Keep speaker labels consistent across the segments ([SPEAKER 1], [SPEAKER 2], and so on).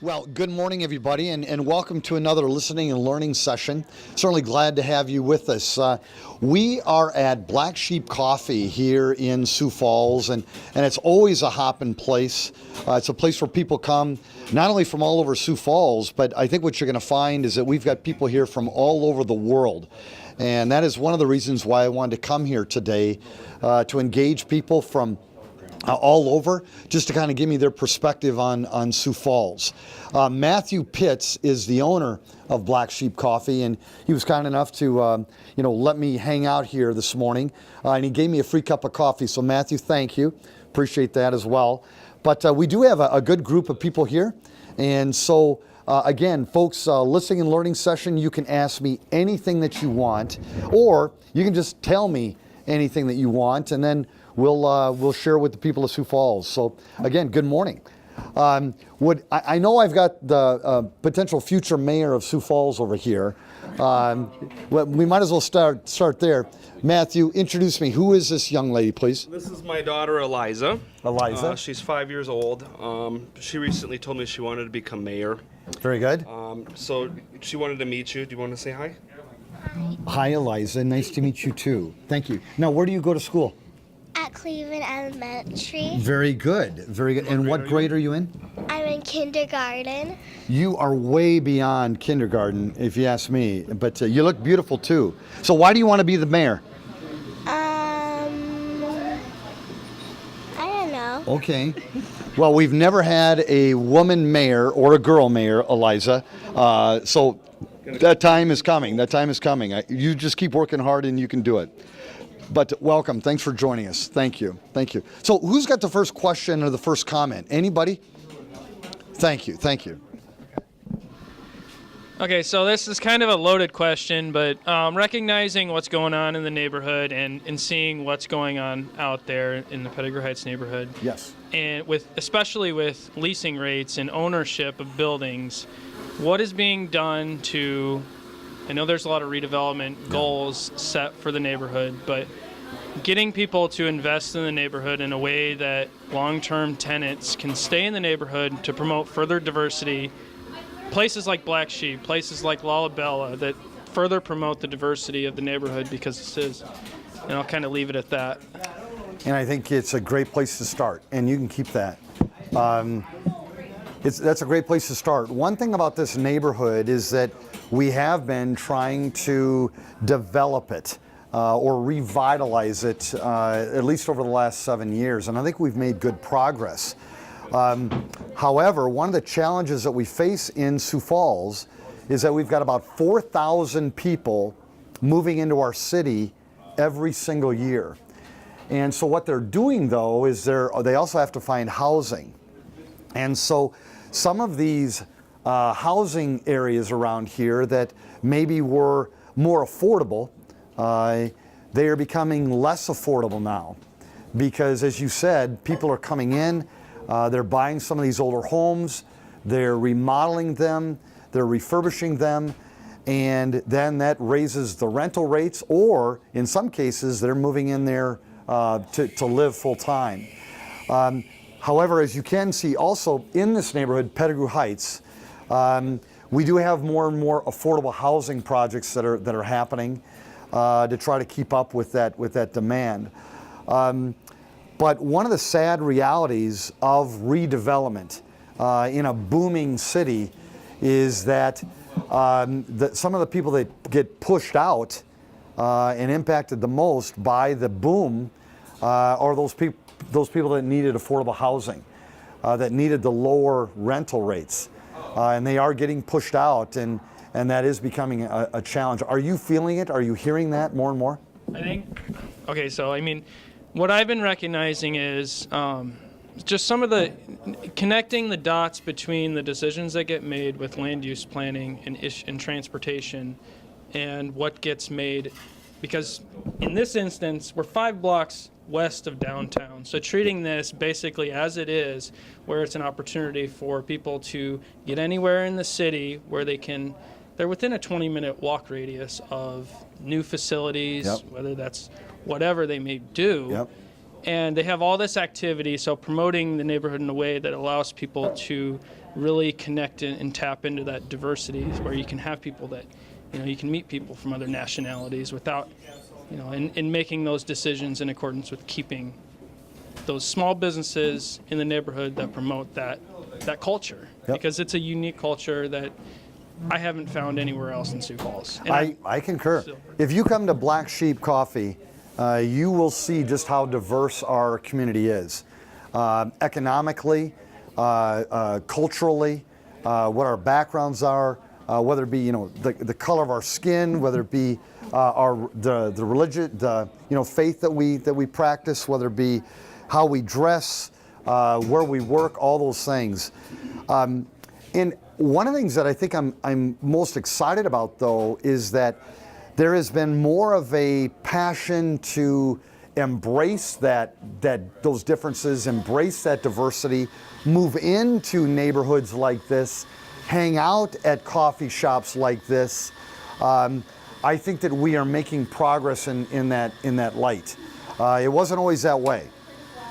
[SPEAKER 1] Well, good morning, everybody, and welcome to another listening and learning session. Certainly glad to have you with us. We are at Black Sheep Coffee here in Sioux Falls, and it's always a hopping place. It's a place where people come not only from all over Sioux Falls, but I think what you're going to find is that we've got people here from all over the world. And that is one of the reasons why I wanted to come here today, to engage people from all over, just to kind of give me their perspective on Sioux Falls. Matthew Pitts is the owner of Black Sheep Coffee, and he was kind enough to let me hang out here this morning, and he gave me a free cup of coffee. So Matthew, thank you. Appreciate that as well. But we do have a good group of people here, and so again, folks, listening and learning session, you can ask me anything that you want, or you can just tell me anything that you want, and then we'll share with the people of Sioux Falls. So again, good morning. I know I've got the potential future mayor of Sioux Falls over here. We might as well start there. Matthew, introduce me. Who is this young lady, please?
[SPEAKER 2] This is my daughter, Eliza.
[SPEAKER 1] Eliza.
[SPEAKER 2] She's 5 years old. She recently told me she wanted to become mayor.
[SPEAKER 1] Very good.
[SPEAKER 2] So she wanted to meet you. Do you want to say hi?
[SPEAKER 1] Hi, Eliza. Nice to meet you, too. Thank you. Now, where do you go to school?
[SPEAKER 3] At Cleveland Elementary.
[SPEAKER 1] Very good. Very good. And what grade are you in?
[SPEAKER 3] I'm in kindergarten.
[SPEAKER 1] You are way beyond kindergarten, if you ask me. But you look beautiful, too. So why do you want to be the mayor?
[SPEAKER 3] I don't know.
[SPEAKER 1] Okay. Well, we've never had a woman mayor or a girl mayor, Eliza. So that time is coming. That time is coming. You just keep working hard and you can do it. But welcome. Thanks for joining us. Thank you. Thank you. So who's got the first question or the first comment? Anybody? Thank you. Thank you.
[SPEAKER 4] Okay, so this is kind of a loaded question, but recognizing what's going on in the neighborhood and seeing what's going on out there in the Pettigrew Heights neighborhood.
[SPEAKER 1] Yes.
[SPEAKER 4] And especially with leasing rates and ownership of buildings, what is being done to, I know there's a lot of redevelopment goals set for the neighborhood, but getting people to invest in the neighborhood in a way that long-term tenants can stay in the neighborhood to promote further diversity. Places like Black Sheep, places like Lalabella that further promote the diversity of the neighborhood, because this is, and I'll kind of leave it at that.
[SPEAKER 1] And I think it's a great place to start, and you can keep that. That's a great place to start. One thing about this neighborhood is that we have been trying to develop it or revitalize it at least over the last 7 years, and I think we've made good progress. However, one of the challenges that we face in Sioux Falls is that we've got about 4,000 people moving into our city every single year. And so what they're doing, though, is they also have to find housing. And so some of these housing areas around here that maybe were more affordable, they are becoming less affordable now. Because, as you said, people are coming in, they're buying some of these older homes, they're remodeling them, they're refurbishing them, and then that raises the rental rates, or in some cases, they're moving in there to live full time. However, as you can see also in this neighborhood, Pettigrew Heights, we do have more and more affordable housing projects that are happening to try to keep up with that demand. But one of the sad realities of redevelopment in a booming city is that some of the people that get pushed out and impacted the most by the boom are those people that needed affordable housing, that needed the lower rental rates. And they are getting pushed out, and that is becoming a challenge. Are you feeling it? Are you hearing that more and more?
[SPEAKER 4] I think, okay, so I mean, what I've been recognizing is just some of the connecting the dots between the decisions that get made with land use planning and transportation and what gets made, because in this instance, we're 5 blocks west of downtown. So treating this basically as it is, where it's an opportunity for people to get anywhere in the city where they're within a 20-minute walk radius of new facilities,
[SPEAKER 1] Yep.
[SPEAKER 4] whether that's whatever they may do.
[SPEAKER 1] Yep.
[SPEAKER 4] And they have all this activity, so promoting the neighborhood in a way that allows people to really connect and tap into that diversity, where you can have people that, you can meet people from other nationalities without, in making those decisions in accordance with keeping those small businesses in the neighborhood that promote that culture.
[SPEAKER 1] Yep.
[SPEAKER 4] Because it's a unique culture that I haven't found anywhere else in Sioux Falls. And
[SPEAKER 1] I concur. If you come to Black Sheep Coffee, you will see just how diverse our community is. Economically, culturally, what our backgrounds are, whether it be the color of our skin, whether it be the religion, faith that we practice, whether it be how we dress, where we work, all those things. And one of the things that I think I'm most excited about, though, is that there has been more of a passion to embrace those differences, embrace that diversity, move into neighborhoods like this, hang out at coffee shops like this. I think that we are making progress in that light. It wasn't always that way.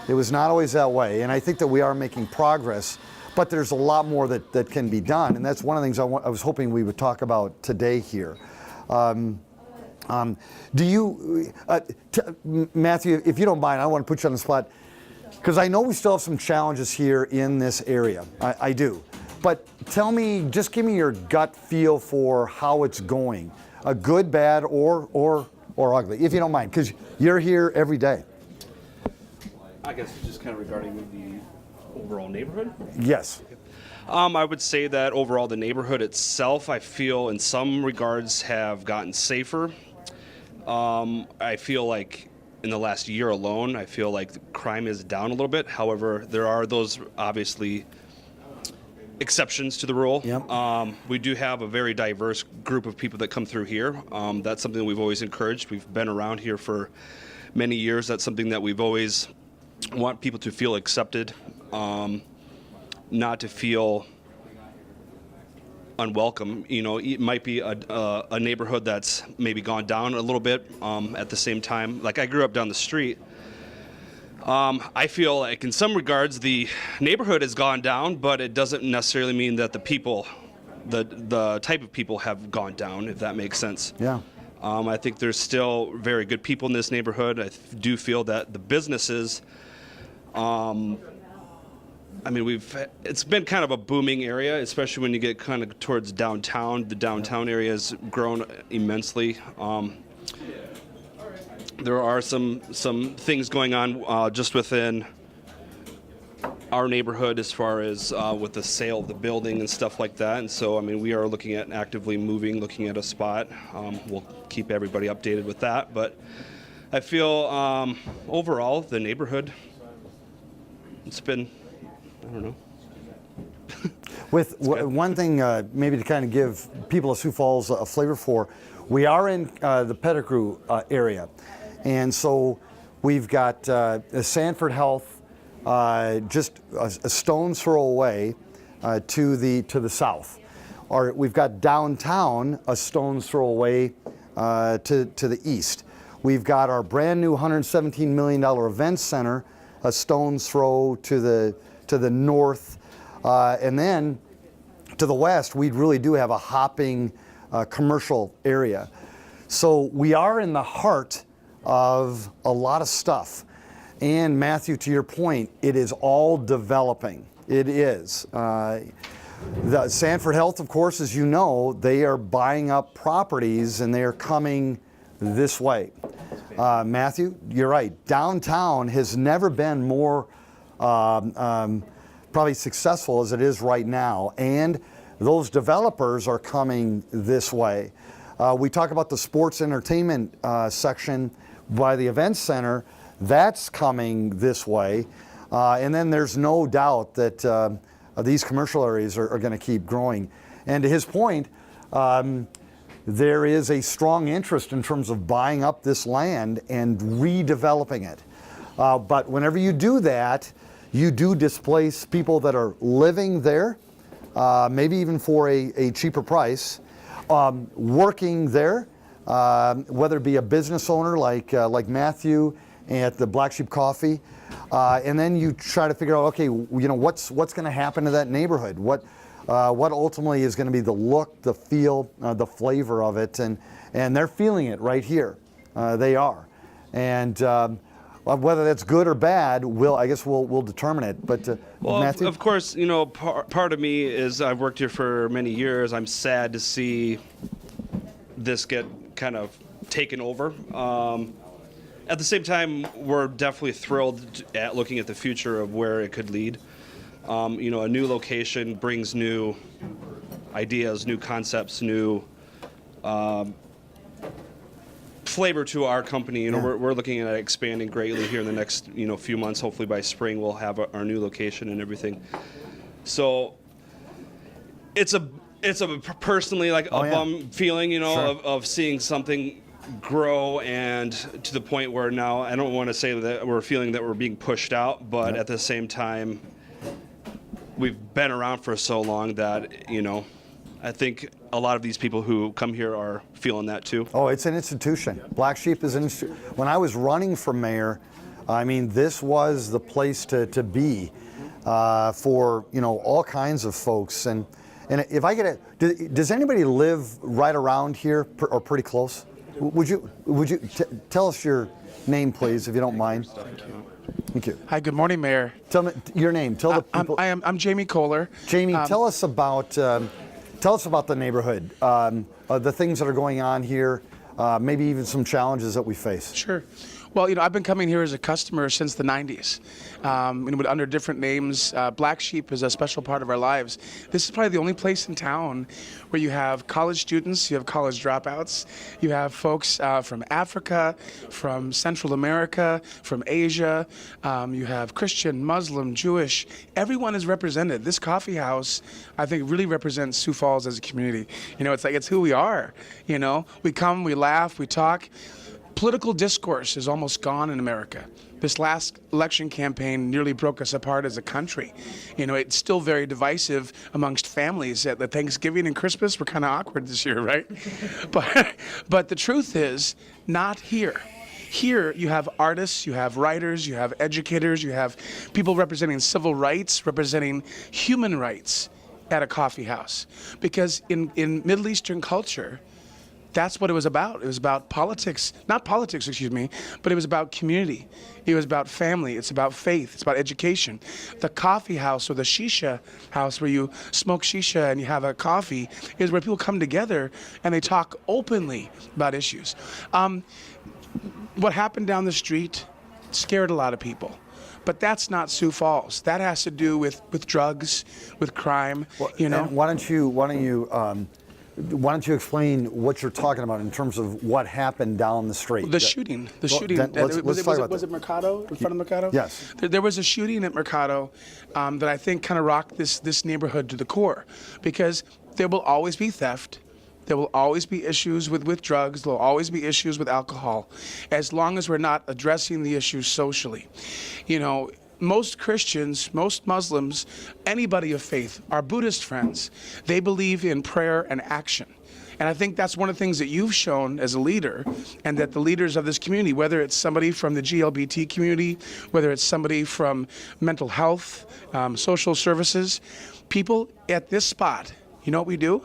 [SPEAKER 1] It was not always that way, and I think that we are making progress, but there's a lot more that can be done, and that's one of the things I was hoping we would talk about today here. Do you, Matthew, if you don't mind, I want to put you on the spot, because I know we still have some challenges here in this area. I do. But tell me, just give me your gut feel for how it's going, good, bad, or ugly, if you don't mind, because you're here every day.
[SPEAKER 2] I guess just kind of regarding the overall neighborhood.
[SPEAKER 1] Yes.
[SPEAKER 2] I would say that overall the neighborhood itself, I feel in some regards have gotten safer. I feel like in the last year alone, I feel like the crime is down a little bit. However, there are those obviously exceptions to the rule.
[SPEAKER 1] Yep.
[SPEAKER 2] We do have a very diverse group of people that come through here. That's something that we've always encouraged. We've been around here for many years. That's something that we've always want people to feel accepted, not to feel unwelcome. It might be a neighborhood that's maybe gone down a little bit. At the same time, like I grew up down the street. I feel like in some regards the neighborhood has gone down, but it doesn't necessarily mean that the people, the type of people have gone down, if that makes sense.
[SPEAKER 1] Yeah.
[SPEAKER 2] I think there's still very good people in this neighborhood. I do feel that the businesses, it's been kind of a booming area, especially when you get kind of towards downtown. The downtown area has grown immensely. There are some things going on just within our neighborhood as far as with the sale of the building and stuff like that. And so, we are looking at actively looking at a spot. We'll keep everybody updated with that. But I feel overall the neighborhood, it's been, I don't know.
[SPEAKER 1] With one thing, maybe to kind of give people of Sioux Falls a flavor for, we are in the Pettigrew area, and so we've got Sanford Health just a stone's throw away to the south. Or we've got downtown a stone's throw away to the east. We've got our brand new $117 million event center a stone's throw to the north, and then to the west, we really do have a hopping commercial area. So we are in the heart of a lot of stuff. And Matthew, to your point, it is all developing. It is. The Sanford Health, of course, as you know, they are buying up properties and they are coming this way. Matthew, you're right. Downtown has never been more probably successful as it is right now, and those developers are coming this way. We talk about the sports entertainment section by the event center. That's coming this way, and then there's no doubt that these commercial areas are going to keep growing. And to his point, there is a strong interest in terms of buying up this land and redeveloping it. But whenever you do that, you do displace people that are living there, maybe even for a cheaper price, working there, whether it be a business owner like Matthew at the Black Sheep Coffee, and then you try to figure out, okay, what's going to happen to that neighborhood? What ultimately is going to be the look, the feel, the flavor of it, and they're feeling it right here. They are, and whether that's good or bad, I guess we'll determine it. But Matthew?
[SPEAKER 2] Of course, part of me is I've worked here for many years. I'm sad to see this get kind of taken over. At the same time, we're definitely thrilled at looking at the future of where it could lead. A new location brings new ideas, new concepts, new flavor to our company. We're looking at expanding greatly here in the next few months. Hopefully by spring we'll have our new location and everything. So it's a personally like a bum feeling,
[SPEAKER 1] Sure.
[SPEAKER 2] of seeing something grow, and to the point where now I don't want to say that we're feeling that we're being pushed out, but at the same time we've been around for so long that I think a lot of these people who come here are feeling that too.
[SPEAKER 1] Oh, it's an institution. Black Sheep is an institution. When I was running for mayor, I mean, this was the place to be for all kinds of folks. And if I get does anybody live right around here or pretty close? Would you tell us your name, please, if you don't mind? Thank you.
[SPEAKER 5] Hi, good morning, Mayor.
[SPEAKER 1] Tell me your name. Tell the people.
[SPEAKER 5] I'm Jamie Kohler.
[SPEAKER 1] Jamie, tell us about the neighborhood, the things that are going on here, maybe even some challenges that we face.
[SPEAKER 5] Sure. Well, I've been coming here as a customer since the 90s, under different names. Black Sheep is a special part of our lives. This is probably the only place in town where you have college students, you have college dropouts, you have folks from Africa, from Central America, from Asia, you have Christian, Muslim, Jewish. Everyone is represented. This coffee house, I think, really represents Sioux Falls as a community. It's who we are. We come, we laugh, we talk. Political discourse is almost gone in America. This last election campaign nearly broke us apart as a country. It's still very divisive amongst families. At the Thanksgiving and Christmas were kind of awkward this year, right? But the truth is, not here. Here you have artists, you have writers, you have educators, you have people representing civil rights, representing human rights at a coffee house. Because in Middle Eastern culture, that's what it was about. It was about politics, not politics, excuse me, but it was about community. It was about family. It's about faith. It's about education. The coffee house or the shisha house where you smoke shisha and you have a coffee is where people come together and they talk openly about issues. What happened down the street scared a lot of people. But that's not Sioux Falls. That has to do with drugs, with crime.
[SPEAKER 1] Why don't you explain what you're talking about in terms of what happened down the street?
[SPEAKER 5] The shooting.
[SPEAKER 1] Let's talk about
[SPEAKER 5] was it Mercado? In front of Mercado?
[SPEAKER 1] Yes.
[SPEAKER 5] There was a shooting at Mercado that I think kind of rocked this neighborhood to the core, because there will always be theft. There will always be issues with drugs. There will always be issues with alcohol, as long as we're not addressing the issues socially. Most Christians, most Muslims, anybody of faith, our Buddhist friends, they believe in prayer and action. And I think that's one of the things that you've shown as a leader, and that the leaders of this community, whether it's somebody from the GLBT community, whether it's somebody from mental health, social services, people at this spot, you know what we do?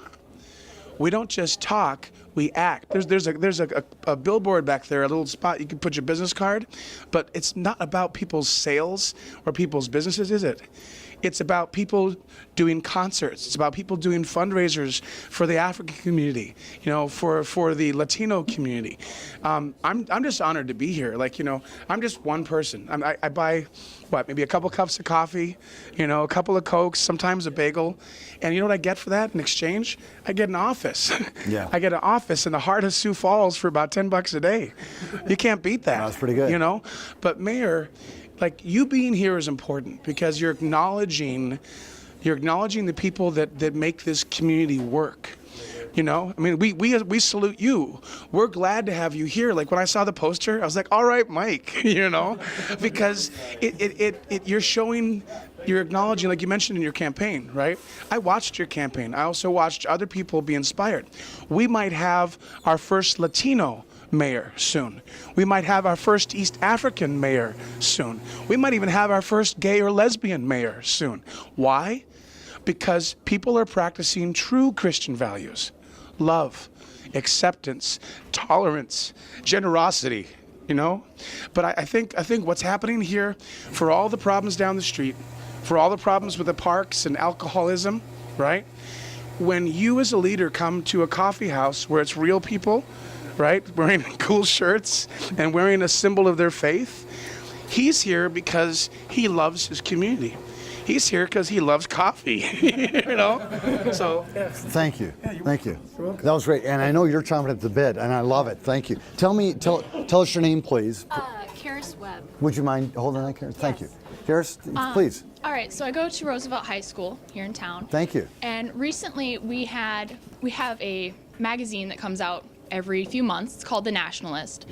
[SPEAKER 5] We don't just talk, we act. There's a billboard back there, a little spot you can put your business card, but it's not about people's sales or people's businesses, is it? It's about people doing concerts. It's about people doing fundraisers for the African community, for the Latino community. I'm just honored to be here. I'm just one person. I buy, maybe a couple cups of coffee, a couple of Cokes, sometimes a bagel. And you know what I get for that in exchange? I get an office.
[SPEAKER 1] Yeah.
[SPEAKER 5] I get an office in the heart of Sioux Falls for about $10 a day. You can't beat that.
[SPEAKER 1] That's pretty good.
[SPEAKER 5] But Mayor, you being here is important, because you're acknowledging the people that make this community work. We salute you. We're glad to have you here. When I saw the poster, I was like, all right, Mike, because you're acknowledging, like you mentioned in your campaign, right? I watched your campaign. I also watched other people be inspired. We might have our first Latino mayor soon. We might have our first East African mayor soon. We might even have our first gay or lesbian mayor soon. Why? Because people are practicing true Christian values: love, acceptance, tolerance, generosity, you know? But I think what's happening here, for all the problems down the street, for all the problems with the parks and alcoholism, right? When you as a leader come to a coffee house where it's real people, right, wearing cool shirts and wearing a symbol of their faith, he's here because he loves his community. He's here because he loves coffee, you know? So.
[SPEAKER 1] Thank you. Thank you. That was great. And I know you're chomping at the bit, and I love it. Thank you. Tell us your name, please.
[SPEAKER 6] Karis Webb.
[SPEAKER 1] Would you mind holding that, Karis? Thank you.
[SPEAKER 6] Yes.
[SPEAKER 1] Karis, please.
[SPEAKER 6] All right, so I go to Roosevelt High School here in town.
[SPEAKER 1] Thank you.
[SPEAKER 6] And recently we have a magazine that comes out every few months. It's called The Nationalist.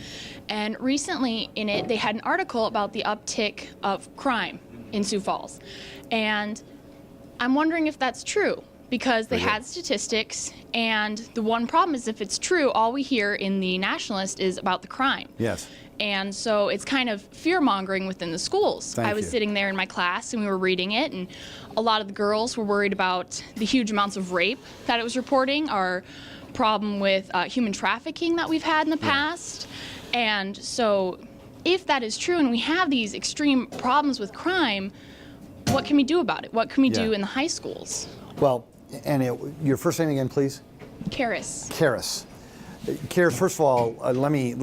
[SPEAKER 6] And recently in it, they had an article about the uptick of crime in Sioux Falls. And I'm wondering if that's true, because they had statistics, and the one problem is, if it's true, all we hear in The Nationalist is about the crime.
[SPEAKER 1] Yes.
[SPEAKER 6] And so it's kind of fear-mongering within the schools. I was sitting there in my class and we were reading it, and a lot of the girls were worried about the huge amounts of rape that it was reporting, our problem with human trafficking that we've had in the past. And so if that is true and we have these extreme problems with crime, what can we do about it? What can we do in the high schools?
[SPEAKER 1] Well, and your first name again, please?
[SPEAKER 6] Karis.
[SPEAKER 1] Karis. Karis, first of all, let me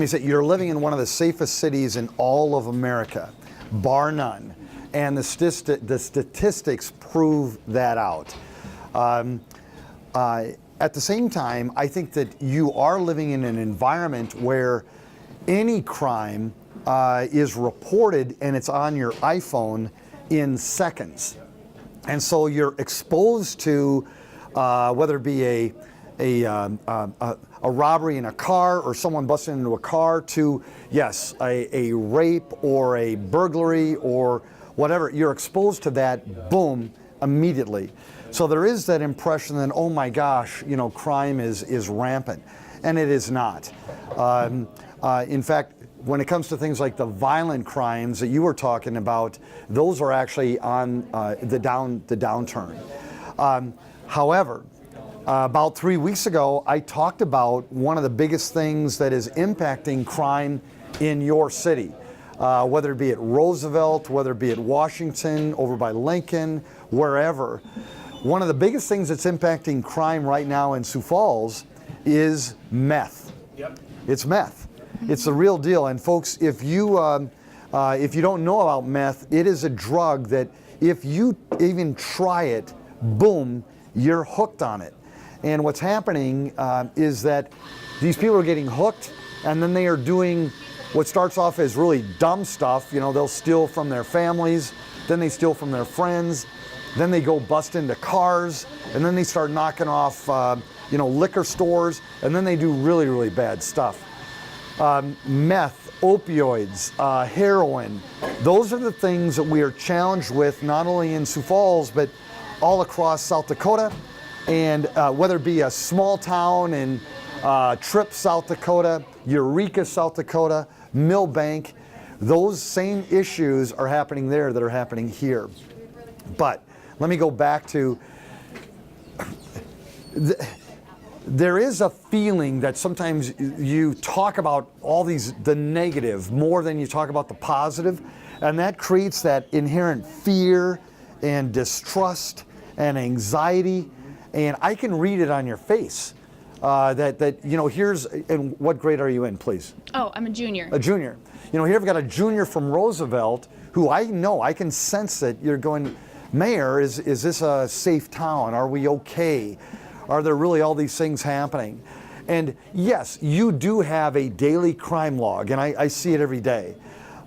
[SPEAKER 1] say, you're living in one of the safest cities in all of America, bar none. And the statistics prove that out. At the same time, I think that you are living in an environment where any crime is reported and it's on your iPhone in seconds. And so you're exposed to whether it be a robbery in a car or someone busting into a car, to, yes, a rape or a burglary or whatever. You're exposed to that, boom, immediately. So there is that impression that, oh my gosh, you know, crime is rampant. And it is not. In fact, when it comes to things like the violent crimes that you were talking about, those are actually on the downturn. However, about 3 weeks ago, I talked about one of the biggest things that is impacting crime in your city, whether it be at Roosevelt, whether it be at Washington, over by Lincoln, wherever. One of the biggest things that's impacting crime right now in Sioux Falls is meth. Yep. It's meth. It's the real deal. And folks, if you don't know about meth, it is a drug that if you even try it, boom, you're hooked on it. And what's happening is that these people are getting hooked, and then they are doing what starts off as really dumb stuff. You know, they'll steal from their families, then they steal from their friends, then they go bust into cars, and then they start knocking off liquor stores, and then they do really, really bad stuff. Meth, opioids, heroin, those are the things that we are challenged with, not only in Sioux Falls, but all across South Dakota. And whether it be a small town in Tripp, South Dakota, Eureka, South Dakota, Millbank, those same issues are happening there that are happening here. But let me go back to, there is a feeling that sometimes you talk about the negative more than you talk about the positive, and that creates that inherent fear and distrust and anxiety. And I can read it on your face. And what grade are you in, please?
[SPEAKER 6] Oh, I'm a junior.
[SPEAKER 1] A junior. You know, here I've got a junior from Roosevelt who I know, I can sense that you're going, Mayor, is this a safe town? Are we okay? Are there really all these things happening? And yes, you do have a daily crime log, and I see it every day.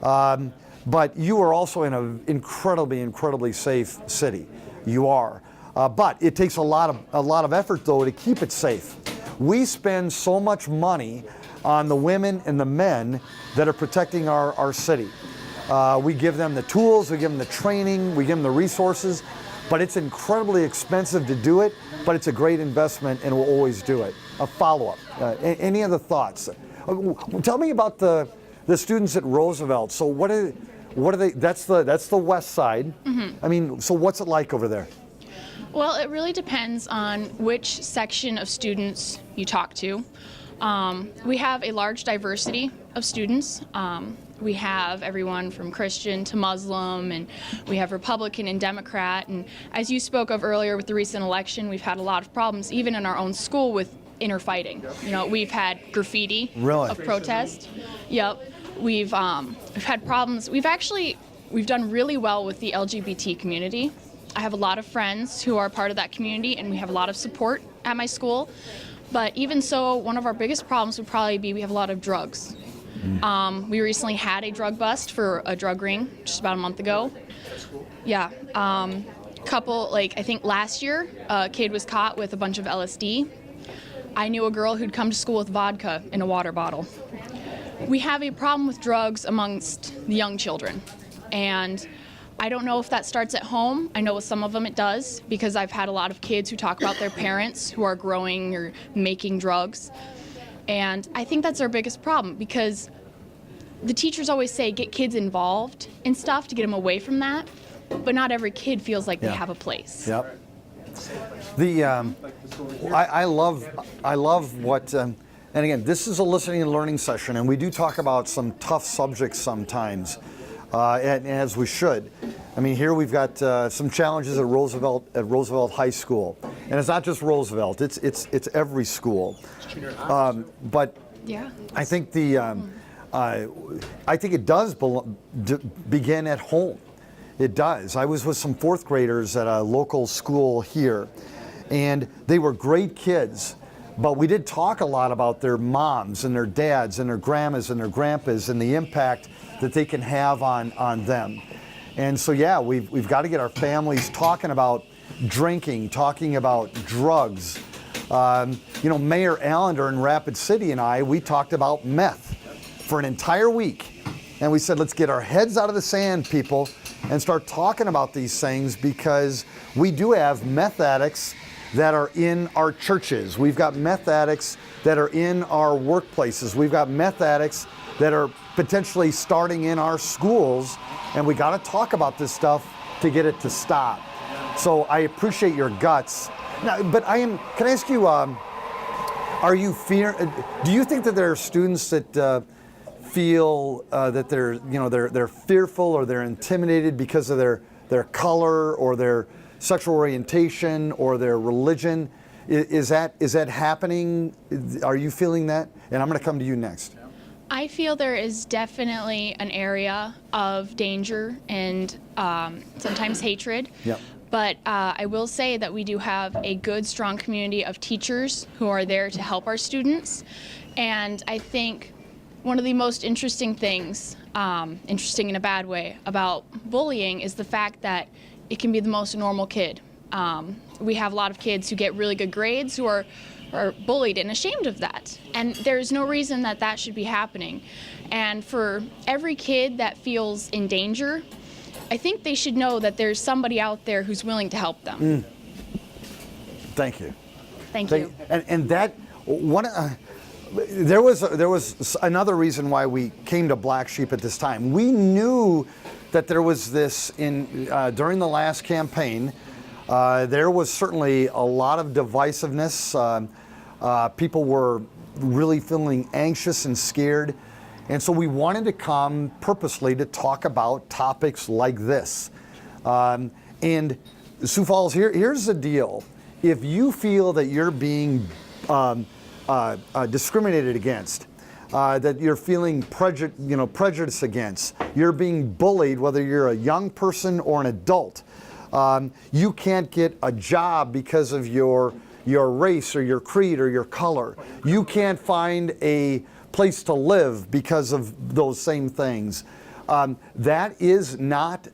[SPEAKER 1] But you are also in an incredibly, incredibly safe city. You are. But it takes a lot of effort, though, to keep it safe. We spend so much money on the women and the men that are protecting our city. We give them the tools, we give them the training, we give them the resources, but it's incredibly expensive to do it, but it's a great investment and we'll always do it. a follow-up. Any other thoughts? Tell me about the students at Roosevelt. So what are they? That's the west side. I mean, so what's it like over there?
[SPEAKER 6] Well, it really depends on which section of students you talk to. We have a large diversity of students. We have everyone from Christian to Muslim, and we have Republican and Democrat. And as you spoke of earlier with the recent election, we've had a lot of problems, even in our own school, with inner fighting. You know, we've had graffiti of protest. Yep. We've had problems. We've done really well with the LGBT community. I have a lot of friends who are part of that community, and we have a lot of support at my school. But even so, one of our biggest problems would probably be we have a lot of drugs. We recently had a drug bust for a drug ring just about a month ago. Yeah. I think last year, a kid was caught with a bunch of LSD. I knew a girl who'd come to school with vodka in a water bottle. We have a problem with drugs amongst the young children. And I don't know if that starts at home. I know with some of them it does, because I've had a lot of kids who talk about their parents who are growing or making drugs. And I think that's our biggest problem, because the teachers always say get kids involved in stuff to get them away from that, but not every kid feels like they have a place.
[SPEAKER 1] Yep. I love what, and again, this is a listening and learning session, and we do talk about some tough subjects sometimes, and as we should. I mean, here we've got some challenges at Roosevelt High School, and it's not just Roosevelt; it's every school. But
[SPEAKER 6] Yeah.
[SPEAKER 1] I think I think it does begin at home. It does. I was with some fourth graders at a local school here, and they were great kids, but we did talk a lot about their moms and their dads and their grandmas and their grandpas and the impact that they can have on them. And so, yeah, we've got to get our families talking about drinking, talking about drugs. Mayor Allender in Rapid City and we talked about meth for an entire week. And we said, let's get our heads out of the sand, people, and start talking about these things, because we do have meth addicts that are in our churches. We've got meth addicts that are in our workplaces. We've got meth addicts that are potentially starting in our schools, and we got to talk about this stuff to get it to stop. So I appreciate your guts. Now, but can I ask you, do you think that there are students that feel that they're fearful or they're intimidated because of their color or their sexual orientation or their religion? Is that happening? Are you feeling that? And I'm going to come to you next.
[SPEAKER 6] I feel there is definitely an area of danger and sometimes hatred.
[SPEAKER 1] Yep.
[SPEAKER 6] But I will say that we do have a good, strong community of teachers who are there to help our students. And I think one of the most interesting things, interesting in a bad way, about bullying is the fact that it can be the most normal kid. We have a lot of kids who get really good grades who are bullied and ashamed of that. And there's no reason that that should be happening. And for every kid that feels in danger, I think they should know that there's somebody out there who's willing to help them.
[SPEAKER 1] Thank you.
[SPEAKER 6] Thank you.
[SPEAKER 1] And that one. There was another reason why we came to Black Sheep at this time. We knew that there was this during the last campaign. There was certainly a lot of divisiveness. People were really feeling anxious and scared. And so we wanted to come purposely to talk about topics like this. And Sioux Falls, here's the deal. If you feel that you're being discriminated against, that you're feeling prejudice against, you're being bullied, whether you're a young person or an adult, you can't get a job because of your race or your creed or your color. You can't find a place to live because of those same things. That is not,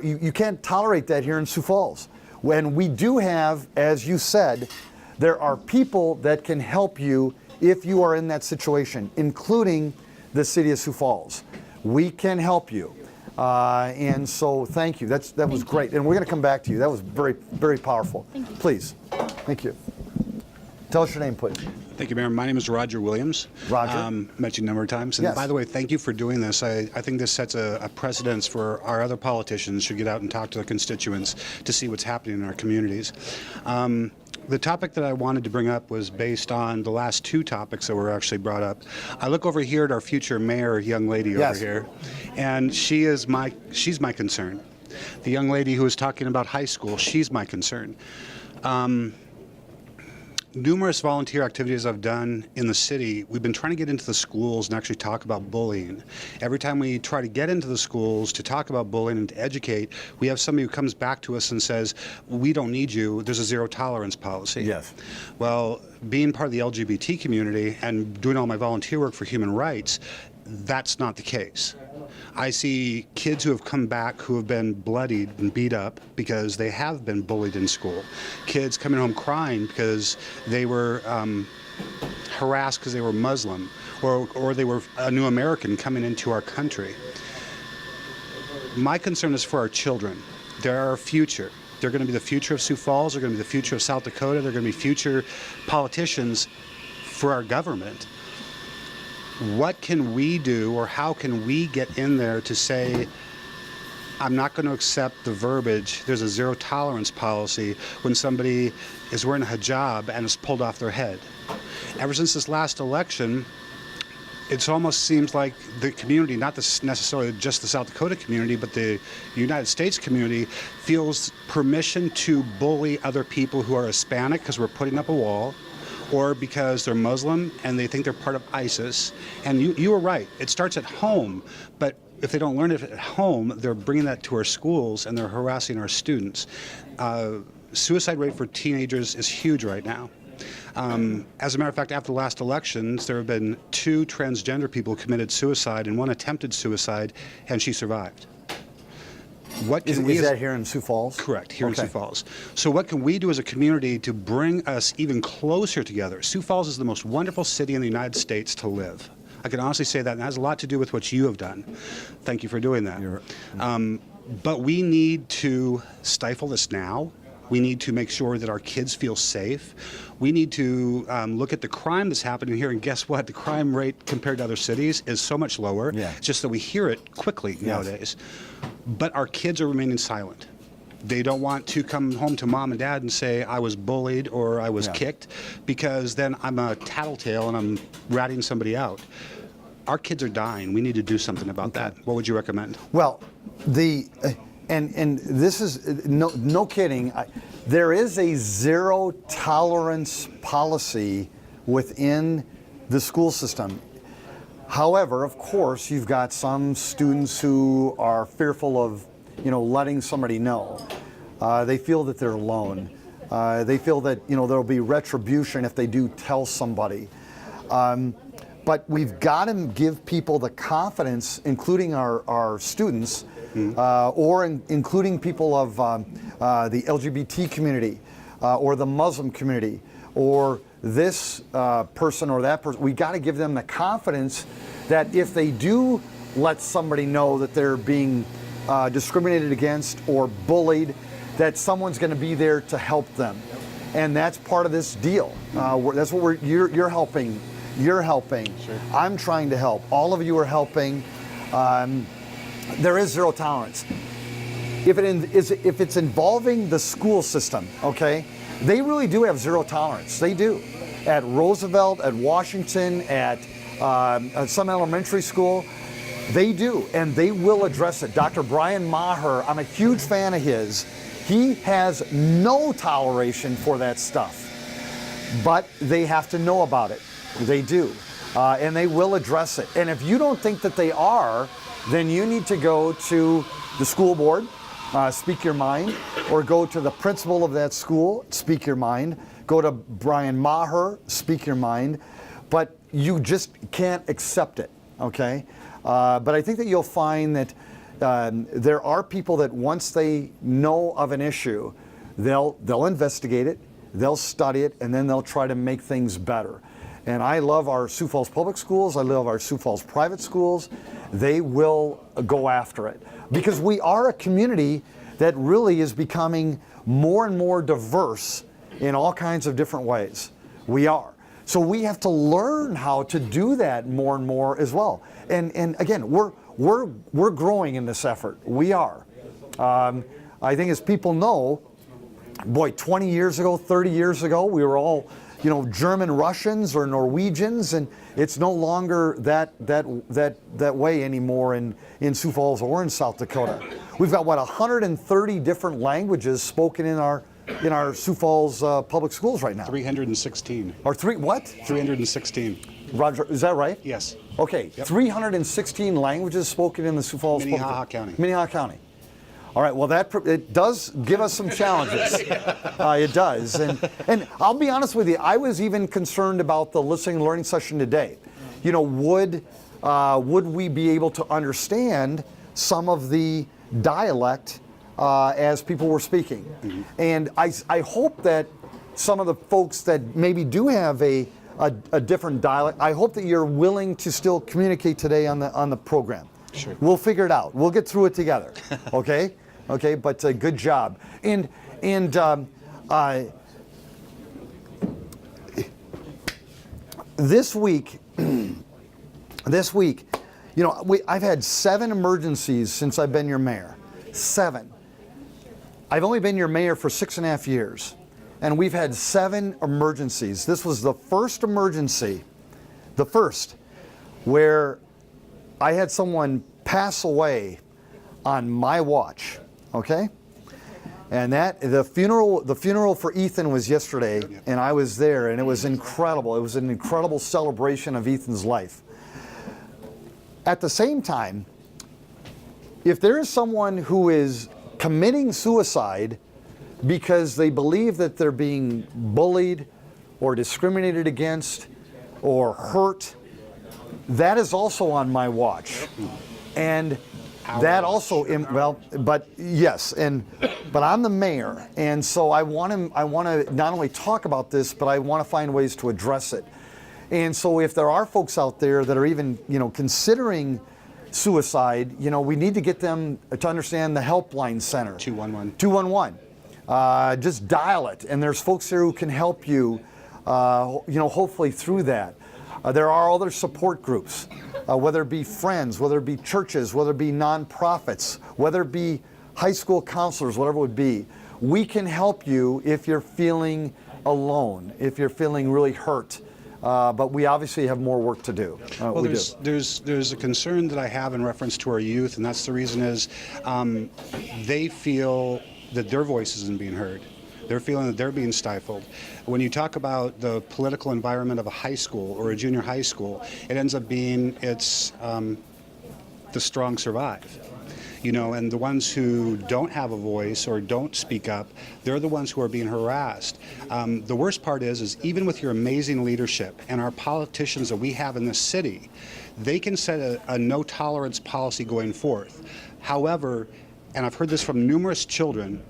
[SPEAKER 1] you can't tolerate that here in Sioux Falls. When we do have, as you said, there are people that can help you if you are in that situation, including the City of Sioux Falls. We can help you. And so thank you. That was great. And we're going to come back to you. That was very, very powerful.
[SPEAKER 6] Thank you.
[SPEAKER 1] Please. Thank you. Tell us your name, please.
[SPEAKER 7] Thank you, Mayor. My name is Roger Williams.
[SPEAKER 1] Roger.
[SPEAKER 7] Met you a number of times. And
[SPEAKER 1] Yes.
[SPEAKER 7] by the way, thank you for doing this. I think this sets a precedence for our other politicians should get out and talk to their constituents to see what's happening in our communities. The topic that I wanted to bring up was based on the last two topics that were actually brought up. I look over here at our future mayor, young lady over
[SPEAKER 1] Yes.
[SPEAKER 7] here, and she's my concern. The young lady who was talking about high school, she's my concern. Numerous volunteer activities I've done in the city, we've been trying to get into the schools and actually talk about bullying. Every time we try to get into the schools to talk about bullying and to educate, we have somebody who comes back to us and says, we don't need you, there's a zero tolerance policy.
[SPEAKER 1] Yes.
[SPEAKER 7] Well, being part of the LGBT community and doing all my volunteer work for human rights, that's not the case. I see kids who have come back who have been bloodied and beat up because they have been bullied in school. Kids coming home crying because they were harassed because they were Muslim or they were a new American coming into our country. My concern is for our children. They're our future. They're going to be the future of Sioux Falls. They're going to be the future of South Dakota. They're going to be future politicians for our government. What can we do, or how can we get in there to say, I'm not going to accept the verbiage, there's a zero tolerance policy when somebody is wearing a hijab and is pulled off their head? Ever since this last election, it almost seems like the community, not necessarily just the South Dakota community, but the United States community, feels permission to bully other people who are Hispanic because we're putting up a wall, or because they're Muslim and they think they're part of ISIS. And you were right, it starts at home, but if they don't learn it at home, they're bringing that to our schools and they're harassing our students. Suicide rate for teenagers is huge right now. As a matter of fact, after the last elections, there have been 2 transgender people committed suicide and 1 attempted suicide, and she survived. What can we
[SPEAKER 1] Is that here in Sioux Falls?
[SPEAKER 7] Correct, here in
[SPEAKER 1] Okay.
[SPEAKER 7] Sioux Falls. So what can we do as a community to bring us even closer together? Sioux Falls is the most wonderful city in the United States to live. I can honestly say that, and it has a lot to do with what you have done. Thank you for doing that. But we need to stifle this now. We need to make sure that our kids feel safe. We need to look at the crime that's happening here, and guess what? The crime rate compared to other cities is so much lower.
[SPEAKER 1] Yeah.
[SPEAKER 7] It's just that we hear it quickly nowadays. But our kids are remaining silent. They don't want to come home to mom and dad and say, I was bullied or I was kicked, because then I'm a tattletale and I'm ratting somebody out. Our kids are dying. We need to do something about that. What would you recommend?
[SPEAKER 1] Well, and this is no kidding. There is a zero tolerance policy within the school system. However, of course, you've got some students who are fearful of, letting somebody know. They feel that they're alone. They feel that there'll be retribution if they do tell somebody. But we've got to give people the confidence, including our students, including people of the LGBT community, or the Muslim community, or this person or that person. We got to give them the confidence that if they do let somebody know that they're being discriminated against or bullied, that someone's going to be there to help them. And that's part of this deal. That's what you're helping. You're helping. Sure. I'm trying to help. All of you are helping. There is zero tolerance. If it's involving the school system, okay, they really do have zero tolerance. They do. At Roosevelt, at Washington, at some elementary school, they do, and they will address it. Dr. Brian Maher, I'm a huge fan of his. He has no toleration for that stuff, but they have to know about it. They do, and they will address it. And if you don't think that they are, then you need to go to the school board, speak your mind, or go to the principal of that school, speak your mind, go to Brian Maher, speak your mind, but you just can't accept it, okay? But I think that you'll find that there are people that once they know of an issue, they'll investigate it, they'll study it, and then they'll try to make things better. And I love our Sioux Falls public schools, I love our Sioux Falls private schools. They will go after it, because we are a community that really is becoming more and more diverse in all kinds of different ways. We are. So we have to learn how to do that more and more as well. And again, we're growing in this effort. We are. I think as people know, boy, 20 years ago, 30 years ago, we were all, German Russians or Norwegians, and it's no longer that way anymore in Sioux Falls or in South Dakota. We've got 130 different languages spoken in our Sioux Falls public schools right now.
[SPEAKER 7] 316.
[SPEAKER 1] Or what?
[SPEAKER 7] 316.
[SPEAKER 1] Roger, is that right?
[SPEAKER 7] Yes.
[SPEAKER 1] Okay, yep. 316 languages spoken in the Sioux Falls
[SPEAKER 7] Minnehaha County.
[SPEAKER 1] Minnehaha County. All right, well, it does give us some challenges. It does. And I'll be honest with you, I was even concerned about the listening and learning session today. Would we be able to understand some of the dialect as people were speaking? Mm-hmm. And I hope that some of the folks that maybe do have a different dialect, I hope that you're willing to still communicate today on the program.
[SPEAKER 7] Sure.
[SPEAKER 1] We'll figure it out. We'll get through it together. Okay? Okay, but good job. And this week, I've had 7 emergencies since I've been your mayor. 7. I've only been your mayor for 6.5 years, and we've had 7 emergencies. This was the first emergency, where I had someone pass away on my watch, okay? And the funeral for Ethan was yesterday, and I was there, and it was incredible. It was an incredible celebration of Ethan's life. At the same time, if there is someone who is committing suicide because they believe that they're being bullied or discriminated against or hurt, that is also on my watch. And that also, but I'm the mayor, and so I want to not only talk about this, but I want to find ways to address it. And so if there are folks out there that are even, considering suicide, we need to get them to understand the helpline center.
[SPEAKER 7] 211.
[SPEAKER 1] 211. Just dial it, and there's folks here who can help you, hopefully through that. There are other support groups, whether it be friends, whether it be churches, whether it be nonprofits, whether it be high school counselors, whatever it would be. We can help you if you're feeling alone, if you're feeling really hurt. But we obviously have more work to do.
[SPEAKER 7] Well, there's a concern that I have in reference to our youth, and that's the reason is they feel that their voice isn't being heard. They're feeling that they're being stifled. When you talk about the political environment of a high school or a junior high school, it ends up being the strong survive. And the ones who don't have a voice or don't speak up, they're the ones who are being harassed. The worst part is even with your amazing leadership and our politicians that we have in this city, they can set a no tolerance policy going forth. However, and I've heard this from numerous children,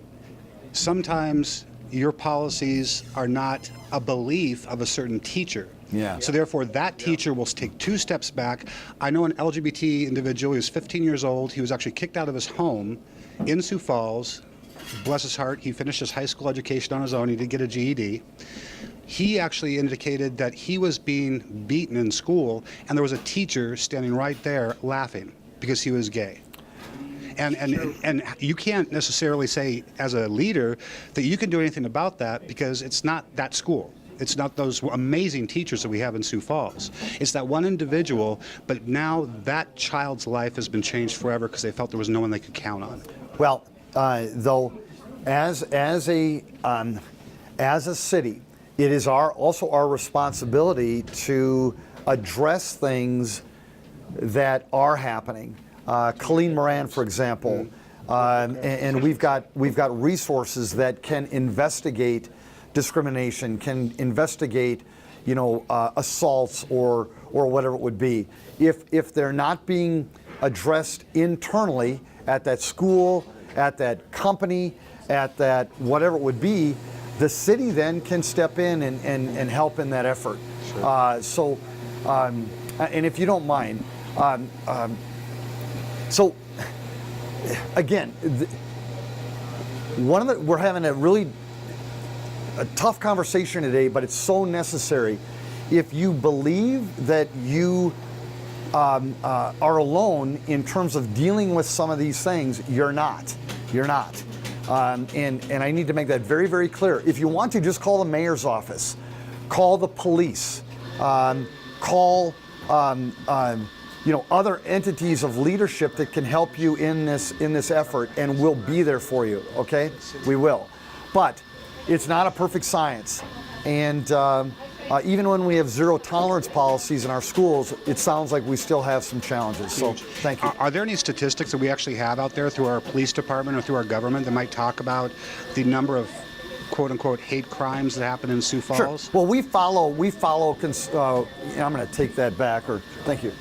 [SPEAKER 7] sometimes your policies are not a belief of a certain teacher.
[SPEAKER 1] Yeah.
[SPEAKER 7] So therefore, that teacher will take 2 steps back. I know an LGBT individual. He was 15 years old. He was actually kicked out of his home in Sioux Falls. Bless his heart, he finished his high school education on his own. He did get a GED. He actually indicated that he was being beaten in school, and there was a teacher standing right there laughing because he was gay. And you can't necessarily say as a leader that you can do anything about that because it's not that school. It's not those amazing teachers that we have in Sioux Falls. It's that one individual, but now that child's life has been changed forever because they felt there was no one they could count on.
[SPEAKER 1] Well, though, as a city, it is also our responsibility to address things that are happening. Colleen Moran, for example, and we've got resources that can investigate discrimination, can investigate, assaults or whatever it would be. If they're not being addressed internally at that school, at that company, at that whatever it would be, the city then can step in and help in that effort. Sure. And if you don't mind, so again, we're having a really a tough conversation today, but it's so necessary. If you believe that you are alone in terms of dealing with some of these things, you're not. You're not. And I need to make that very, very clear. If you want to, just call the mayor's office, call the police, call other entities of leadership that can help you in this effort, and we'll be there for you. Okay, we will. But it's not a perfect science, and even when we have zero tolerance policies in our schools, it sounds like we still have some challenges. So thank you.
[SPEAKER 7] Are there any statistics that we actually have out there through our police department or through our government that might talk about the number of quote-unquote hate crimes that happen in Sioux Falls?
[SPEAKER 1] Sure. Well, we follow. I'm going to take that back. Or thank you.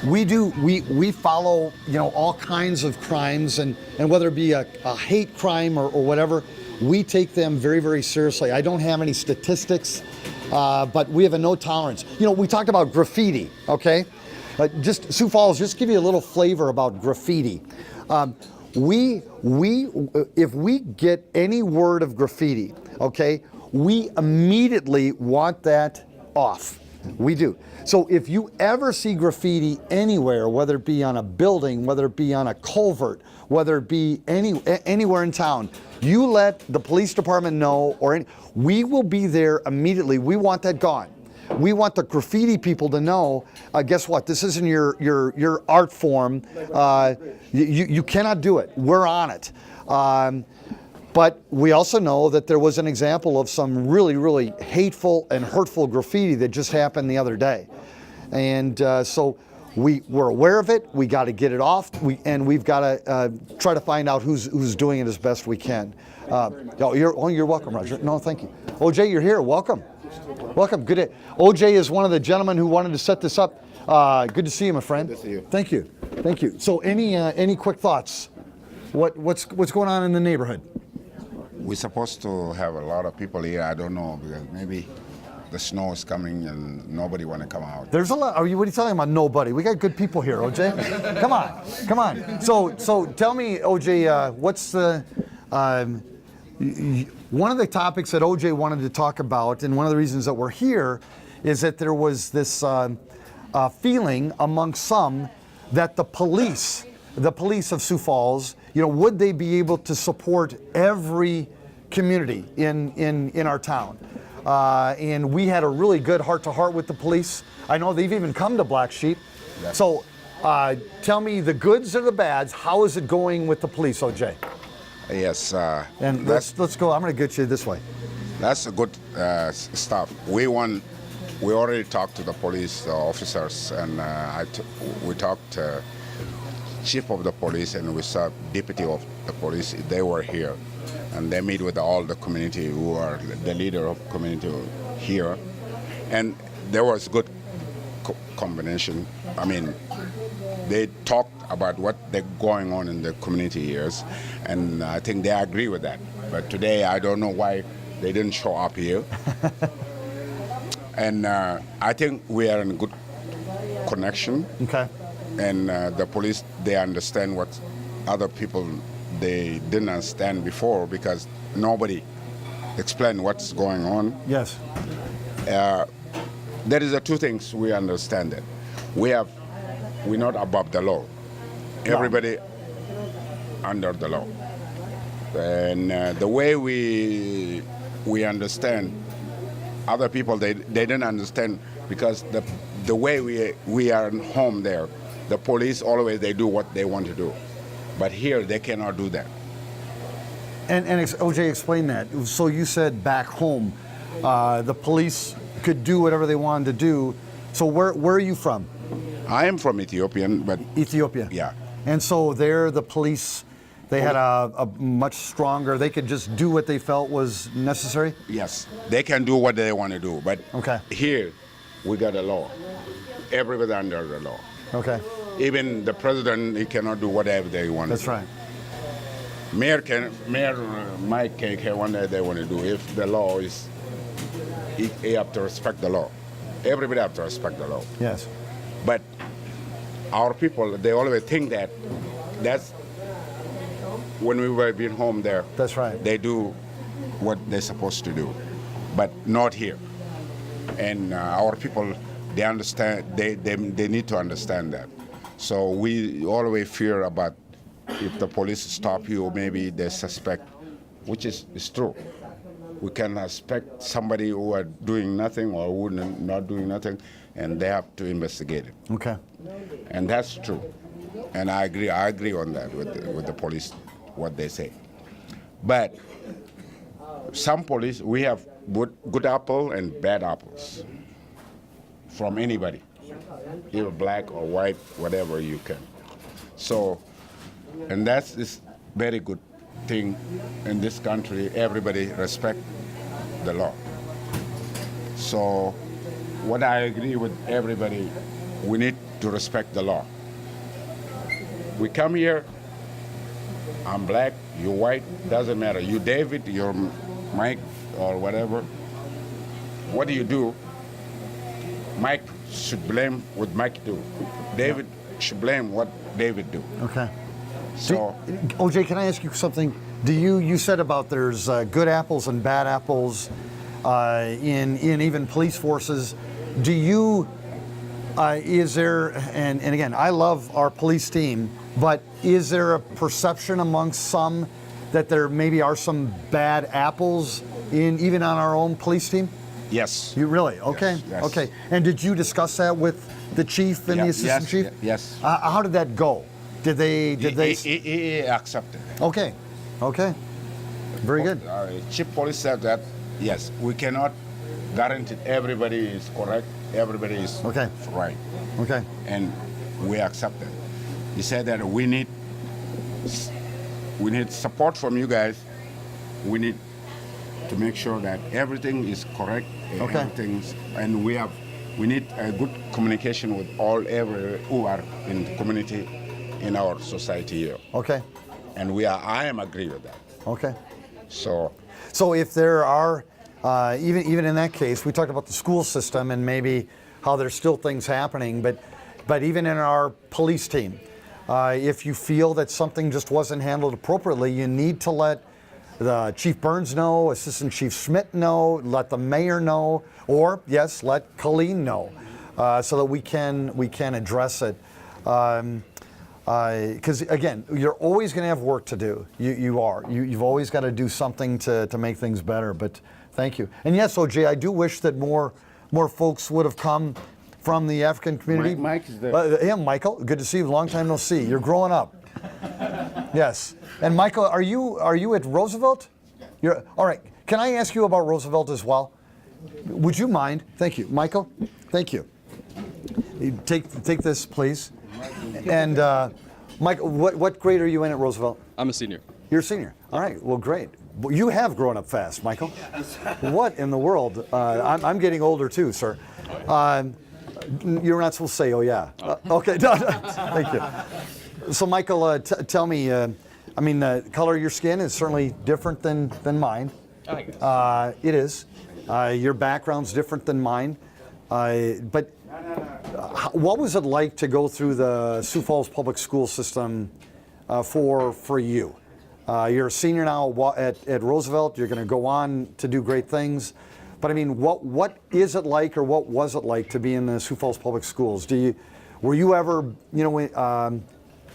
[SPEAKER 1] We follow all kinds of crimes, and whether it be a hate crime or whatever, we take them very, very seriously. I don't have any statistics, but we have a no tolerance. We talked about graffiti, okay? Just Sioux Falls, just to give you a little flavor about graffiti. If we get any word of graffiti, okay, we immediately want that off. We do. So if you ever see graffiti anywhere, whether it be on a building, whether it be on a culvert, whether it be anywhere in town, you let the police department know, we will be there immediately. We want that gone. We want the graffiti people to know, guess what, this isn't your art form. You cannot do it. We're on it. But we also know that there was an example of some really, really hateful and hurtful graffiti that just happened the other day. And so we're aware of it. We got to get it off. We've got to try to find out who's doing it as best we can. You're welcome, Roger. No, thank you. OJ, you're here. Welcome. Welcome. Good day. OJ is one of the gentlemen who wanted to set this up. Good to see you, my friend.
[SPEAKER 8] Good to see you.
[SPEAKER 1] Thank you. Thank you. So any quick thoughts? What's going on in the neighborhood?
[SPEAKER 8] We're supposed to have a lot of people here. I don't know, because maybe the snow is coming and nobody want to come out.
[SPEAKER 1] There's a lot. What are you talking about? Nobody. We got good people here, OJ. Come on. So tell me, OJ, what's the one of the topics that OJ wanted to talk about, and one of the reasons that we're here, is that there was this feeling among some that the police of Sioux Falls, would they be able to support every community in our town? And we had a really good heart-to-heart with the police. I know they've even come to Black Sheep. Yes. So tell me the goods or the bads. How is it going with the police, OJ?
[SPEAKER 8] Yes.
[SPEAKER 1] And let's go. I'm going to get you this way.
[SPEAKER 8] That's a good stuff. We already talked to the police officers, and we talked to chief of the police, and we saw deputy of the police. They were here, and they meet with all the community who are the leader of community here, and there was good combination. I mean, they talked about what they're going on in the community here, and I think they agree with that. But today, I don't know why they didn't show up here. And I think we are in a good connection.
[SPEAKER 1] Okay.
[SPEAKER 8] And the police, they understand what other people, they didn't understand before, because nobody explained what's going on.
[SPEAKER 1] Yes.
[SPEAKER 8] There is two things we understand it. We're not above the law. Everybody under the law. And the way we understand, other people, they didn't understand, because the way we are home there, the police always, they do what they want to do. But here, they cannot do that.
[SPEAKER 1] And OJ, explain that. So you said back home, the police could do whatever they wanted to do. So where are you from?
[SPEAKER 8] I am from Ethiopian, but...
[SPEAKER 1] Ethiopia?
[SPEAKER 8] Yeah.
[SPEAKER 1] And so there, the police, they had a much stronger, they could just do what they felt was necessary?
[SPEAKER 8] Yes. They can do what they want to do. But
[SPEAKER 1] okay.
[SPEAKER 8] Here, we got a law. Everybody under the law.
[SPEAKER 1] Okay.
[SPEAKER 8] Even the president, he cannot do whatever they want.
[SPEAKER 1] That's right.
[SPEAKER 8] Mayor Mike can whatever they want to do. If the law is, he have to respect the law. Everybody have to respect the law.
[SPEAKER 1] Yes.
[SPEAKER 8] But our people, they always think that's when we were being home there.
[SPEAKER 1] That's right.
[SPEAKER 8] They do what they're supposed to do, but not here. And our people, they understand. They need to understand that. So we always fear about if the police stop you, maybe they suspect, which is true. We can suspect somebody who are doing nothing or who not doing nothing, and they have to investigate it.
[SPEAKER 1] Okay.
[SPEAKER 8] And that's true. And I agree on that with the police, what they say. But some police, we have good apple and bad apples from anybody, either black or white, whatever you can. So, and that's is very good thing in this country. Everybody respect the law. So, what I agree with everybody, we need to respect the law. We come here, I'm black, you're white, doesn't matter. You David, you're Mike, or whatever. What do? Mike should blame what Mike do. David should blame what David do.
[SPEAKER 1] Okay.
[SPEAKER 8] So,
[SPEAKER 1] OJ, can I ask you something? You said about there's good apples and bad apples in even police forces. Do you, is there, and again, I love our police team, but is there a perception amongst some that there maybe are some bad apples even on our own police team?
[SPEAKER 8] yes.
[SPEAKER 1] You really? Okay.
[SPEAKER 8] Yes.
[SPEAKER 1] Okay. And did you discuss that with the chief and the assistant chief?
[SPEAKER 8] Yes.
[SPEAKER 1] How did that go? Did they?
[SPEAKER 8] He accepted.
[SPEAKER 1] Okay. Okay. Very good.
[SPEAKER 8] Chief police said that, yes, we cannot guarantee everybody is correct, everybody is
[SPEAKER 1] Okay.
[SPEAKER 8] right.
[SPEAKER 1] Okay.
[SPEAKER 8] And we accept it. He said that we need support from you guys. We need to make sure that everything is correct.
[SPEAKER 1] Okay.
[SPEAKER 8] And we need a good communication with every who are in the community in our society here.
[SPEAKER 1] Okay.
[SPEAKER 8] And I am agree with that.
[SPEAKER 1] Okay.
[SPEAKER 8] So
[SPEAKER 1] if there are, even in that case, we talked about the school system and maybe how there's still things happening, but even in our police team, if you feel that something just wasn't handled appropriately, you need to let the Chief Burns know, Assistant Chief Schmidt know, let the mayor know, or yes, let Colleen know, so that we can address it. Because again, you're always going to have work to do. You've always got to do something to make things better. But thank you. And yes, OJ, I do wish that more folks would have come from the African community.
[SPEAKER 8] Mike is there.
[SPEAKER 1] Yeah, Michael, good to see you. Long time no see. You're growing up. Yes. And Michael, are you at Roosevelt? You're all right. Can I ask you about Roosevelt as well? Would you mind? Thank you, Michael. Thank you. Take this, please. And Michael, what grade are you in at Roosevelt?
[SPEAKER 9] I'm a senior.
[SPEAKER 1] You're a senior. All right. Well, great. You have grown up fast, Michael. What in the world? I'm getting older too, sir. You're not supposed to say, "Oh yeah." Okay. Thank you. So, Michael, tell me. I mean, the color of your skin is certainly different than mine. It is. Your background's different than mine. But what was it like to go through the Sioux Falls public school system for you? You're a senior now at Roosevelt. You're going to go on to do great things. But I mean, what is it like, or what was it like to be in the Sioux Falls public schools? Were you ever,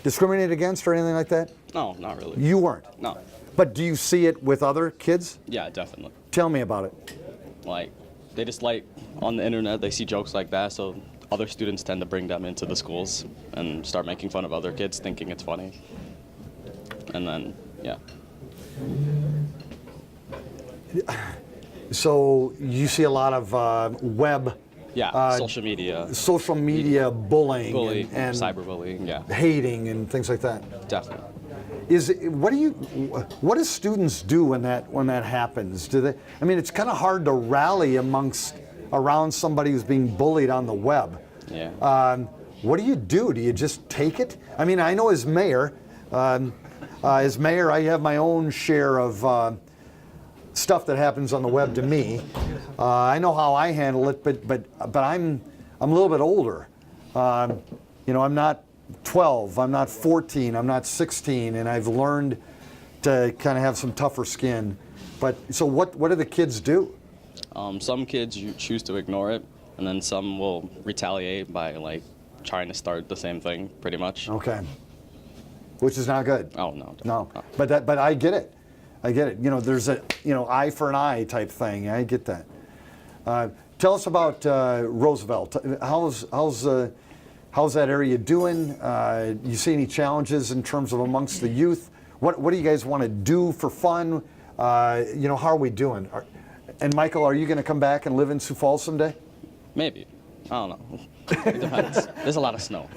[SPEAKER 1] discriminated against or anything like that?
[SPEAKER 9] No, not really.
[SPEAKER 1] You weren't?
[SPEAKER 9] No.
[SPEAKER 1] But do you see it with other kids?
[SPEAKER 9] Yeah, definitely.
[SPEAKER 1] Tell me about it.
[SPEAKER 9] Like, they just on the internet, they see jokes like that, so other students tend to bring them into the schools and start making fun of other kids, thinking it's funny. And then, yeah.
[SPEAKER 1] So you see a lot of web.
[SPEAKER 9] Yeah, social media.
[SPEAKER 1] Social media bullying. And
[SPEAKER 9] cyberbullying, yeah.
[SPEAKER 1] Hating and things like that.
[SPEAKER 9] Definitely.
[SPEAKER 1] What do students do when that happens? Do they? I mean, it's kind of hard to rally around somebody who's being bullied on the web.
[SPEAKER 9] Yeah.
[SPEAKER 1] What do? Do you just take it? I mean, I know as mayor, I have my own share of stuff that happens on the web to me. I know how I handle it, but I'm a little bit older. I'm not 12, I'm not 14, I'm not 16, and I've learned to kind of have some tougher skin. But so what do the kids do?
[SPEAKER 9] Some kids choose to ignore it, and then some will retaliate by like trying to start the same thing, pretty much.
[SPEAKER 1] Okay. Which is not good.
[SPEAKER 9] Oh no.
[SPEAKER 1] No. But I get it. I get it. You know, there's a eye for an eye type thing. I get that. Tell us about Roosevelt. How's that area doing? You see any challenges in terms of amongst the youth? What do you guys want to do for fun? How are we doing? And Michael, are you going to come back and live in Sioux Falls someday?
[SPEAKER 9] Maybe. I don't know. It depends. There's a lot of snow.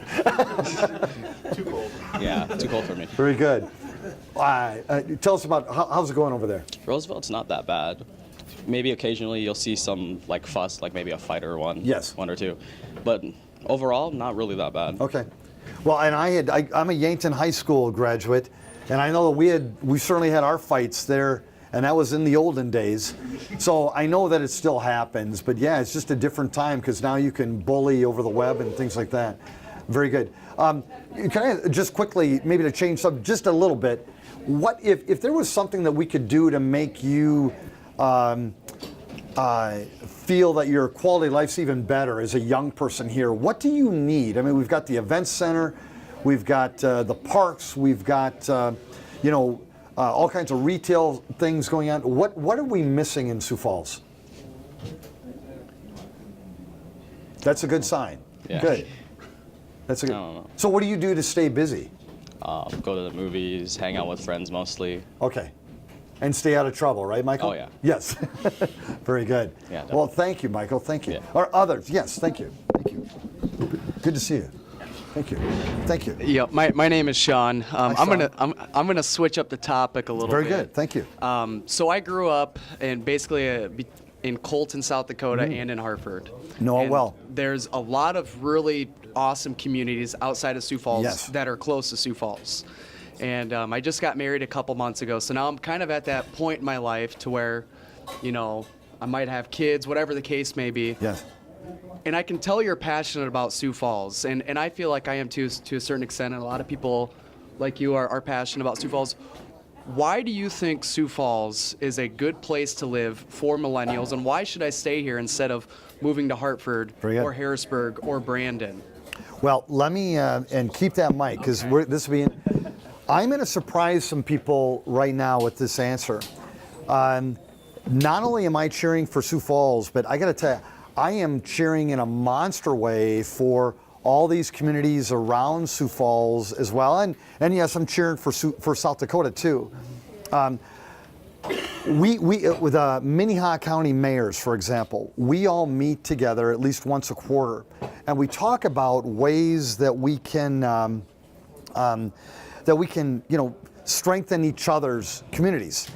[SPEAKER 10] Too cold.
[SPEAKER 9] Yeah, too cold for me.
[SPEAKER 1] Very good. Tell us about how's it going over there?
[SPEAKER 9] Roosevelt's not that bad. Maybe occasionally you'll see some like fuss, like maybe a fight or one.
[SPEAKER 1] Yes.
[SPEAKER 9] One or two. But overall, not really that bad.
[SPEAKER 1] Okay. Well, and I'm a Yankton High School graduate, and I know that we certainly had our fights there, and that was in the olden days. So I know that it still happens, but yeah, it's just a different time because now you can bully over the web and things like that. Very good. Can I just quickly, maybe to change subject just a little bit, what if there was something that we could do to make you feel that your quality of life's even better as a young person here? What do you need? I mean, we've got the event center, we've got the parks, we've got all kinds of retail things going on. What are we missing in Sioux Falls? That's a good sign.
[SPEAKER 9] Yeah.
[SPEAKER 1] Good. That's a good.
[SPEAKER 9] I don't know.
[SPEAKER 1] So what do you do to stay busy?
[SPEAKER 9] Go to the movies, hang out with friends mostly.
[SPEAKER 1] Okay. And stay out of trouble, right, Michael?
[SPEAKER 9] Oh, yeah.
[SPEAKER 1] Yes. Very good.
[SPEAKER 9] Yeah,
[SPEAKER 1] well, thank you, Michael. Thank you.
[SPEAKER 9] Yeah.
[SPEAKER 1] Or others. Yes, thank you. Thank you. Good to see you. Thank you. Thank you.
[SPEAKER 11] Yeah, my name is Sean.
[SPEAKER 1] Hi,
[SPEAKER 11] I'm gonna switch up the topic a little
[SPEAKER 1] Very
[SPEAKER 11] bit.
[SPEAKER 1] good. Thank you.
[SPEAKER 11] So I grew up in basically in Colton, South Dakota, and in Hartford.
[SPEAKER 1] Know it
[SPEAKER 11] And
[SPEAKER 1] well.
[SPEAKER 11] There's a lot of really awesome communities outside of Sioux Falls
[SPEAKER 1] Yes.
[SPEAKER 11] that are close to Sioux Falls. And I just got married a couple months ago, so now I'm kind of at that point in my life to where, I might have kids, whatever the case may be.
[SPEAKER 1] Yes.
[SPEAKER 11] And I can tell you're passionate about Sioux Falls, and I feel like I am too, to a certain extent, and a lot of people like you are passionate about Sioux Falls. Why do you think Sioux Falls is a good place to live for millennials, and why should I stay here instead of moving to Hartford
[SPEAKER 1] Very good.
[SPEAKER 11] or Harrisburg or Brandon?
[SPEAKER 1] Well, let me and keep that mic because I'm going to surprise some people right now with this answer. Not only am I cheering for Sioux Falls, but I got to tell you, I am cheering in a monster way for all these communities around Sioux Falls as well, and yes, I'm cheering for South Dakota too. We with Minnehaha County mayors, for example, we all meet together at least once a quarter, and we talk about ways that we can strengthen each other's communities,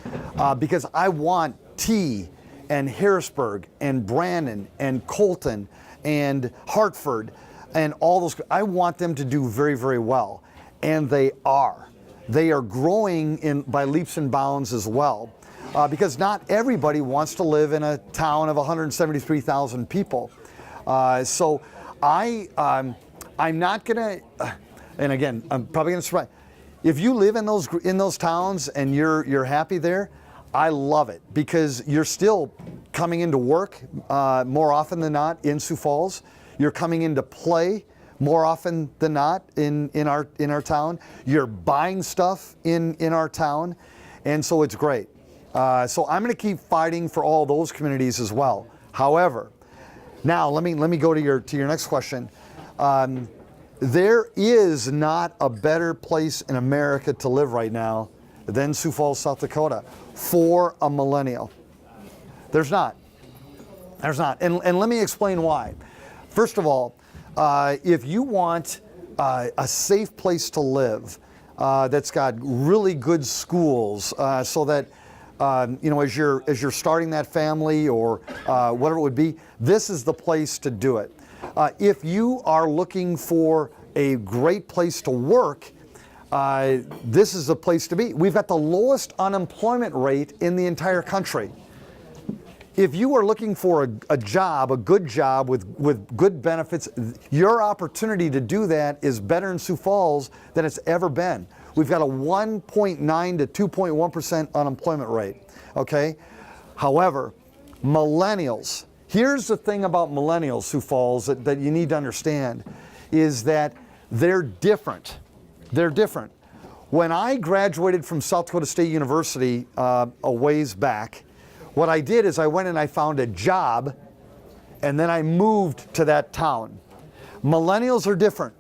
[SPEAKER 1] because I want T and Harrisburg and Brandon and Colton and Hartford and all those, I want them to do very, very well. And they are. They are growing by leaps and bounds as well. Because not everybody wants to live in a town of 173,000 people. So I'm not gonna, and again, I'm probably gonna surprise. If you live in those towns and you're happy there, I love it because you're still coming into work more often than not in Sioux Falls. You're coming into play more often than not in our town. You're buying stuff in our town, and so it's great. So I'm going to keep fighting for all those communities as well. However, now let me go to your next question. There is not a better place in America to live right now than Sioux Falls, South Dakota, for a millennial. There's not. There's not. And let me explain why. First of all, if you want a safe place to live that's got really good schools, so that as you're starting that family or whatever it would be, this is the place to do it. If you are looking for a great place to work, this is the place to be. We've got the lowest unemployment rate in the entire country. If you are looking for a job, a good job with good benefits, your opportunity to do that is better in Sioux Falls than it's ever been. we've got a 1.9 to 2.1% unemployment rate, okay? However, millennials, here's the thing about millennials, Sioux Falls, that you need to understand, is that they're different. They're different. When I graduated from South Dakota State University a ways back, what I did is I went and I found a job, and then I moved to that town. Millennials are different.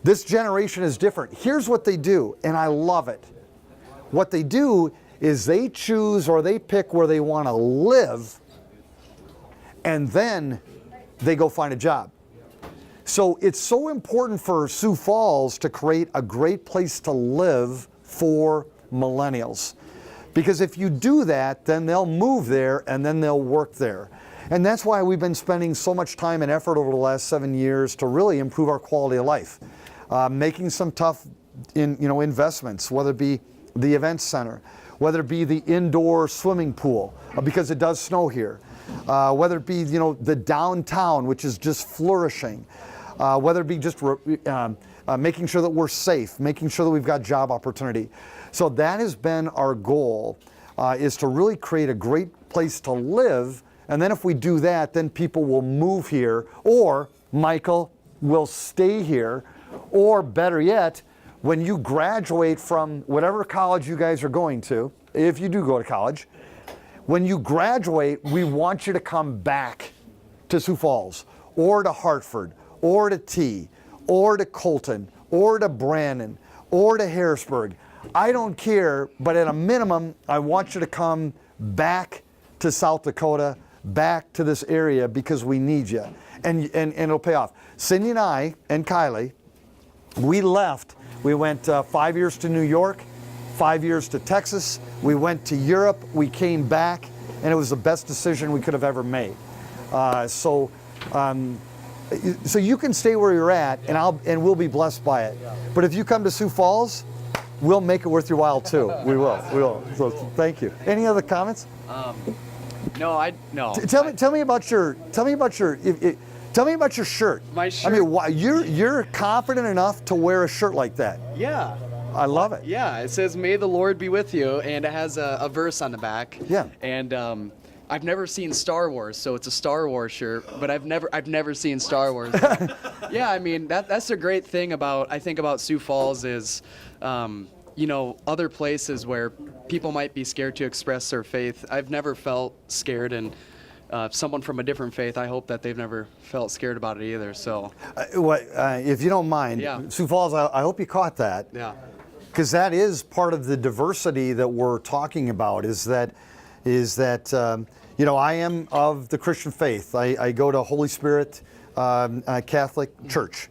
[SPEAKER 1] This generation is different. Here's what they do, and I love it. What they do is they choose or they pick where they want to live, and then they go find a job. So it's so important for Sioux Falls to create a great place to live for millennials. Because if you do that, then they'll move there and then they'll work there. And that's why we've been spending so much time and effort over the last 7 years to really improve our quality of life. Making some tough investments, whether it be the event center, whether it be the indoor swimming pool, because it does snow here, whether it be the downtown, which is just flourishing, whether it be just making sure that we're safe, making sure that we've got job opportunity. So that has been our goal, is to really create a great place to live. And then if we do that, then people will move here, or Michael will stay here, or better yet, when you graduate from whatever college you guys are going to, if you do go to college, when you graduate, we want you to come back to Sioux Falls, or to Hartford, or to T, or to Colton, or to Brandon, or to Harrisburg. I don't care, but at a minimum, I want you to come back to South Dakota, back to this area, because we need you. And it'll pay off. Cindy and I, and Kylie, we left. We went 5 years to New York, 5 years to Texas. We went to Europe. We came back, and it was the best decision we could have ever made. So you can stay where you're at, and we'll be blessed by it. But if you come to Sioux Falls, we'll make it worth your while too. We will. So thank you. Any other comments?
[SPEAKER 11] No.
[SPEAKER 1] Tell me about your shirt.
[SPEAKER 11] My shirt.
[SPEAKER 1] I mean, you're confident enough to wear a shirt like that.
[SPEAKER 11] Yeah.
[SPEAKER 1] I love it.
[SPEAKER 11] Yeah, it says "May the Lord be with you," and it has a verse on the back.
[SPEAKER 1] Yeah.
[SPEAKER 11] And I've never seen Star Wars, so it's a Star Wars shirt. But I've never seen Star Wars. Yeah, I mean that's a great thing about Sioux Falls is, other places where people might be scared to express their faith. I've never felt scared, and someone from a different faith, I hope that they've never felt scared about it either. So,
[SPEAKER 1] if you don't mind,
[SPEAKER 11] yeah.
[SPEAKER 1] Sioux Falls, I hope you caught that.
[SPEAKER 11] Yeah.
[SPEAKER 1] Because that is part of the diversity that we're talking about. Is that I am of the Christian faith. I go to Holy Spirit Catholic Church,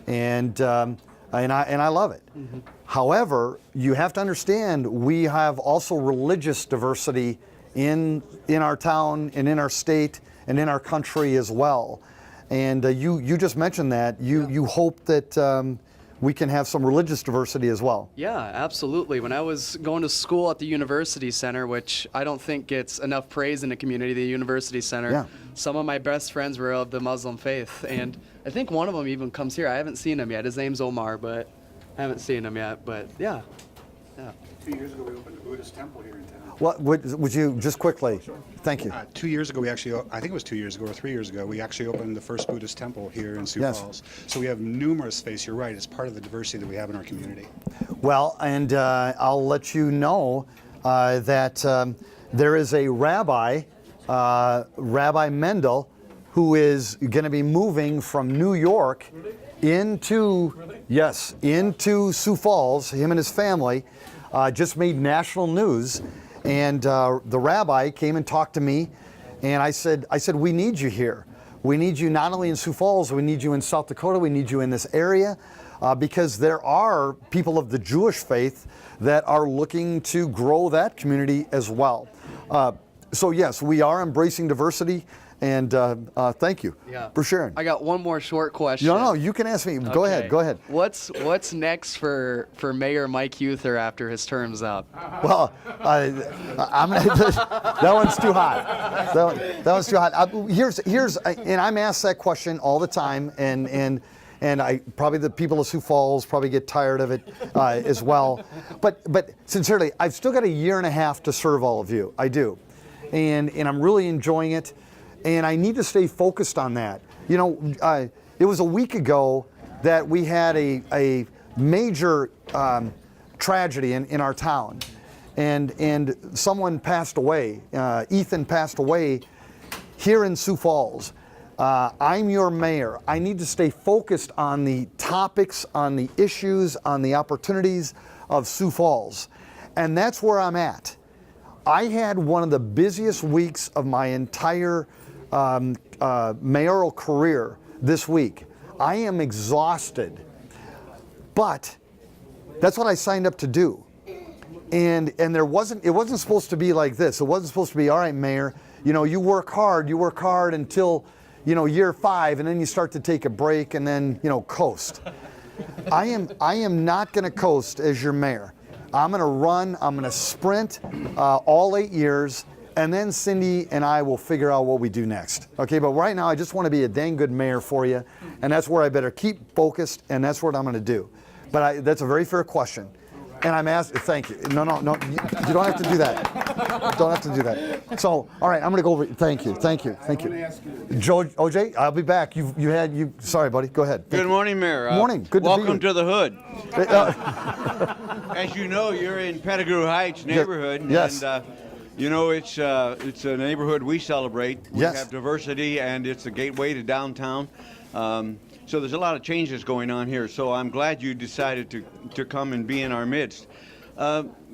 [SPEAKER 1] and I love it. Mm-hmm. However, you have to understand we have also religious diversity in our town and in our state and in our country as well. And you just mentioned that you hope that we can have some religious diversity as well.
[SPEAKER 11] Yeah, absolutely. When I was going to school at the University Center, which I don't think gets enough praise in the community, the University Center, yeah. Some of my best friends were of the Muslim faith, and I think one of them even comes here. I haven't seen him yet. His name's Omar, but I haven't seen him yet. But yeah.
[SPEAKER 7] 2 years ago, we opened a Buddhist temple here in town.
[SPEAKER 1] What would you just quickly?
[SPEAKER 7] Sure.
[SPEAKER 1] Thank you.
[SPEAKER 7] 2 years ago, I think it was 2 years ago or 3 years ago, we actually opened the first Buddhist temple here in Sioux Falls. So we have numerous faiths. You're right. It's part of the diversity that we have in our community.
[SPEAKER 1] Well, and I'll let you know that there is a rabbi, Rabbi Mendel, who is going to be moving from New York into Sioux Falls. Him and his family just made national news. And the rabbi came and talked to me, and I said, we need you here. We need you not only in Sioux Falls, we need you in South Dakota, we need you in this area, because there are people of the Jewish faith that are looking to grow that community as well. So yes, we are embracing diversity, and thank you for sharing.
[SPEAKER 11] I got one more short question.
[SPEAKER 1] No, you can ask me. Go ahead.
[SPEAKER 11] What's next for Mayor Mike Huether after his term's up?
[SPEAKER 1] Well, that one's too hot. That one's too hot. Here's and I'm asked that question all the time, and and probably the people of Sioux Falls probably get tired of it as well. But sincerely, I've still got a year and a half to serve all of you. I do, and I'm really enjoying it, and I need to stay focused on that. You know, it was a week ago that we had a major tragedy in our town, and someone passed away. Ethan passed away here in Sioux Falls. I'm your mayor. I need to stay focused on the topics, on the issues, on the opportunities of Sioux Falls. And that's where I'm at. I had one of the busiest weeks of my entire mayoral career this week. I am exhausted, but that's what I signed up to do. And it wasn't supposed to be like this. It wasn't supposed to be, all right, Mayor, you know, you work hard until, you know, year 5, and then you start to take a break and then, you know, coast. I am not going to coast as your mayor. I'm going to run, I'm going to sprint all 8 years, and then Cindy and I will figure out what we do next. Okay, but right now I just want to be a dang good mayor for you, and that's where I better keep focused, and that's what I'm going to do. But that's a very fair question. And I'm asking, thank you. No, you don't have to do that. Don't have to do that. So, all right, I'm gonna go over, thank you. Joe, OJ, I'll be back. Sorry, buddy, go ahead.
[SPEAKER 12] Good morning, Mayor.
[SPEAKER 1] Morning, good to be
[SPEAKER 12] welcome
[SPEAKER 1] with
[SPEAKER 12] to the hood. As you know, you're in Pettigrew Heights neighborhood.
[SPEAKER 1] Yes.
[SPEAKER 12] And, you know, it's a neighborhood we celebrate. We
[SPEAKER 1] Yes.
[SPEAKER 12] have diversity, and it's a gateway to downtown. So there's a lot of changes going on here. So I'm glad you decided to come and be in our midst.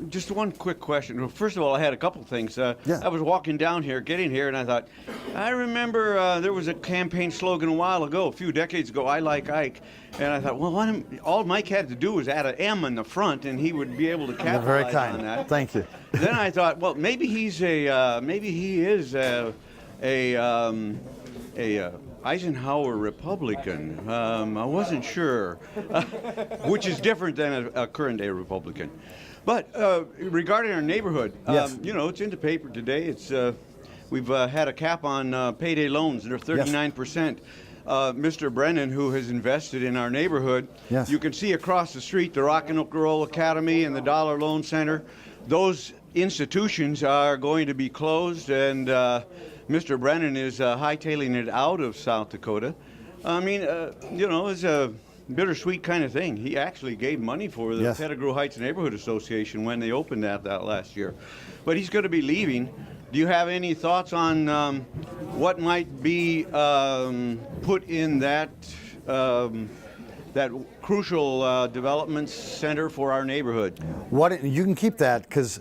[SPEAKER 12] Just one quick question. Well, first of all, I had a couple things. I was walking down here, getting here, and I thought, I remember there was a campaign slogan a while ago, a few decades ago, I like Ike. And I thought, well, all Mike had to do was add an M in the front, and he would be able to capitalize
[SPEAKER 1] Very kind.
[SPEAKER 12] on that.
[SPEAKER 1] Thank you.
[SPEAKER 12] Then I thought, well, maybe he is a Eisenhower Republican. I wasn't sure, which is different than a current day Republican. But regarding our neighborhood,
[SPEAKER 1] Yes.
[SPEAKER 12] you know, it's in the paper today. It's we've had a cap on payday loans. They're 39%. Mr. Brennan, who has invested in our neighborhood,
[SPEAKER 1] Yes.
[SPEAKER 12] you can see across the street the Rock and Roll Academy and the Dollar Loan Center. Those institutions are going to be closed, and Mr. Brennan is hightailing it out of South Dakota. I mean, you know, it's a bittersweet kind of thing. He actually gave money for the
[SPEAKER 1] Yes.
[SPEAKER 12] Pettigrew Heights Neighborhood Association when they opened that last year. But he's going to be leaving. Do you have any thoughts on what might be put in that crucial development center for our neighborhood?
[SPEAKER 1] You can keep that, because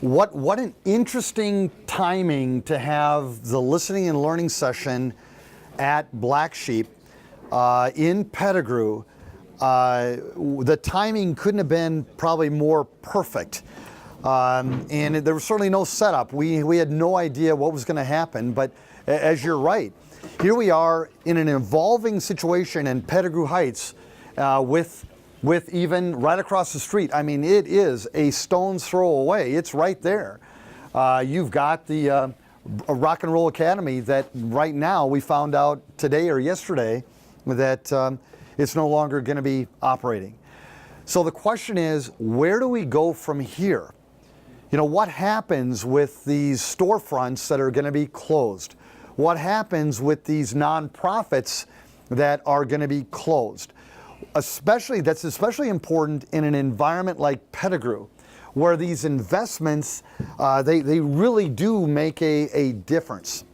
[SPEAKER 1] what an interesting timing to have the listening and learning session at Black Sheep in Pettigrew. The timing couldn't have been probably more perfect. And there was certainly no setup. We had no idea what was going to happen, but as you're right, here we are in an evolving situation in Pettigrew Heights with even right across the street. I mean, it is a stone's throw away. It's right there. You've got the Rock and Roll Academy that right now we found out today or yesterday that it's no longer going to be operating. So the question is, where do we go from here? You know, what happens with these storefronts that are going to be closed? What happens with these nonprofits that are going to be closed? That's especially important in an environment like Pettigrew, where these investments, they really do make a difference.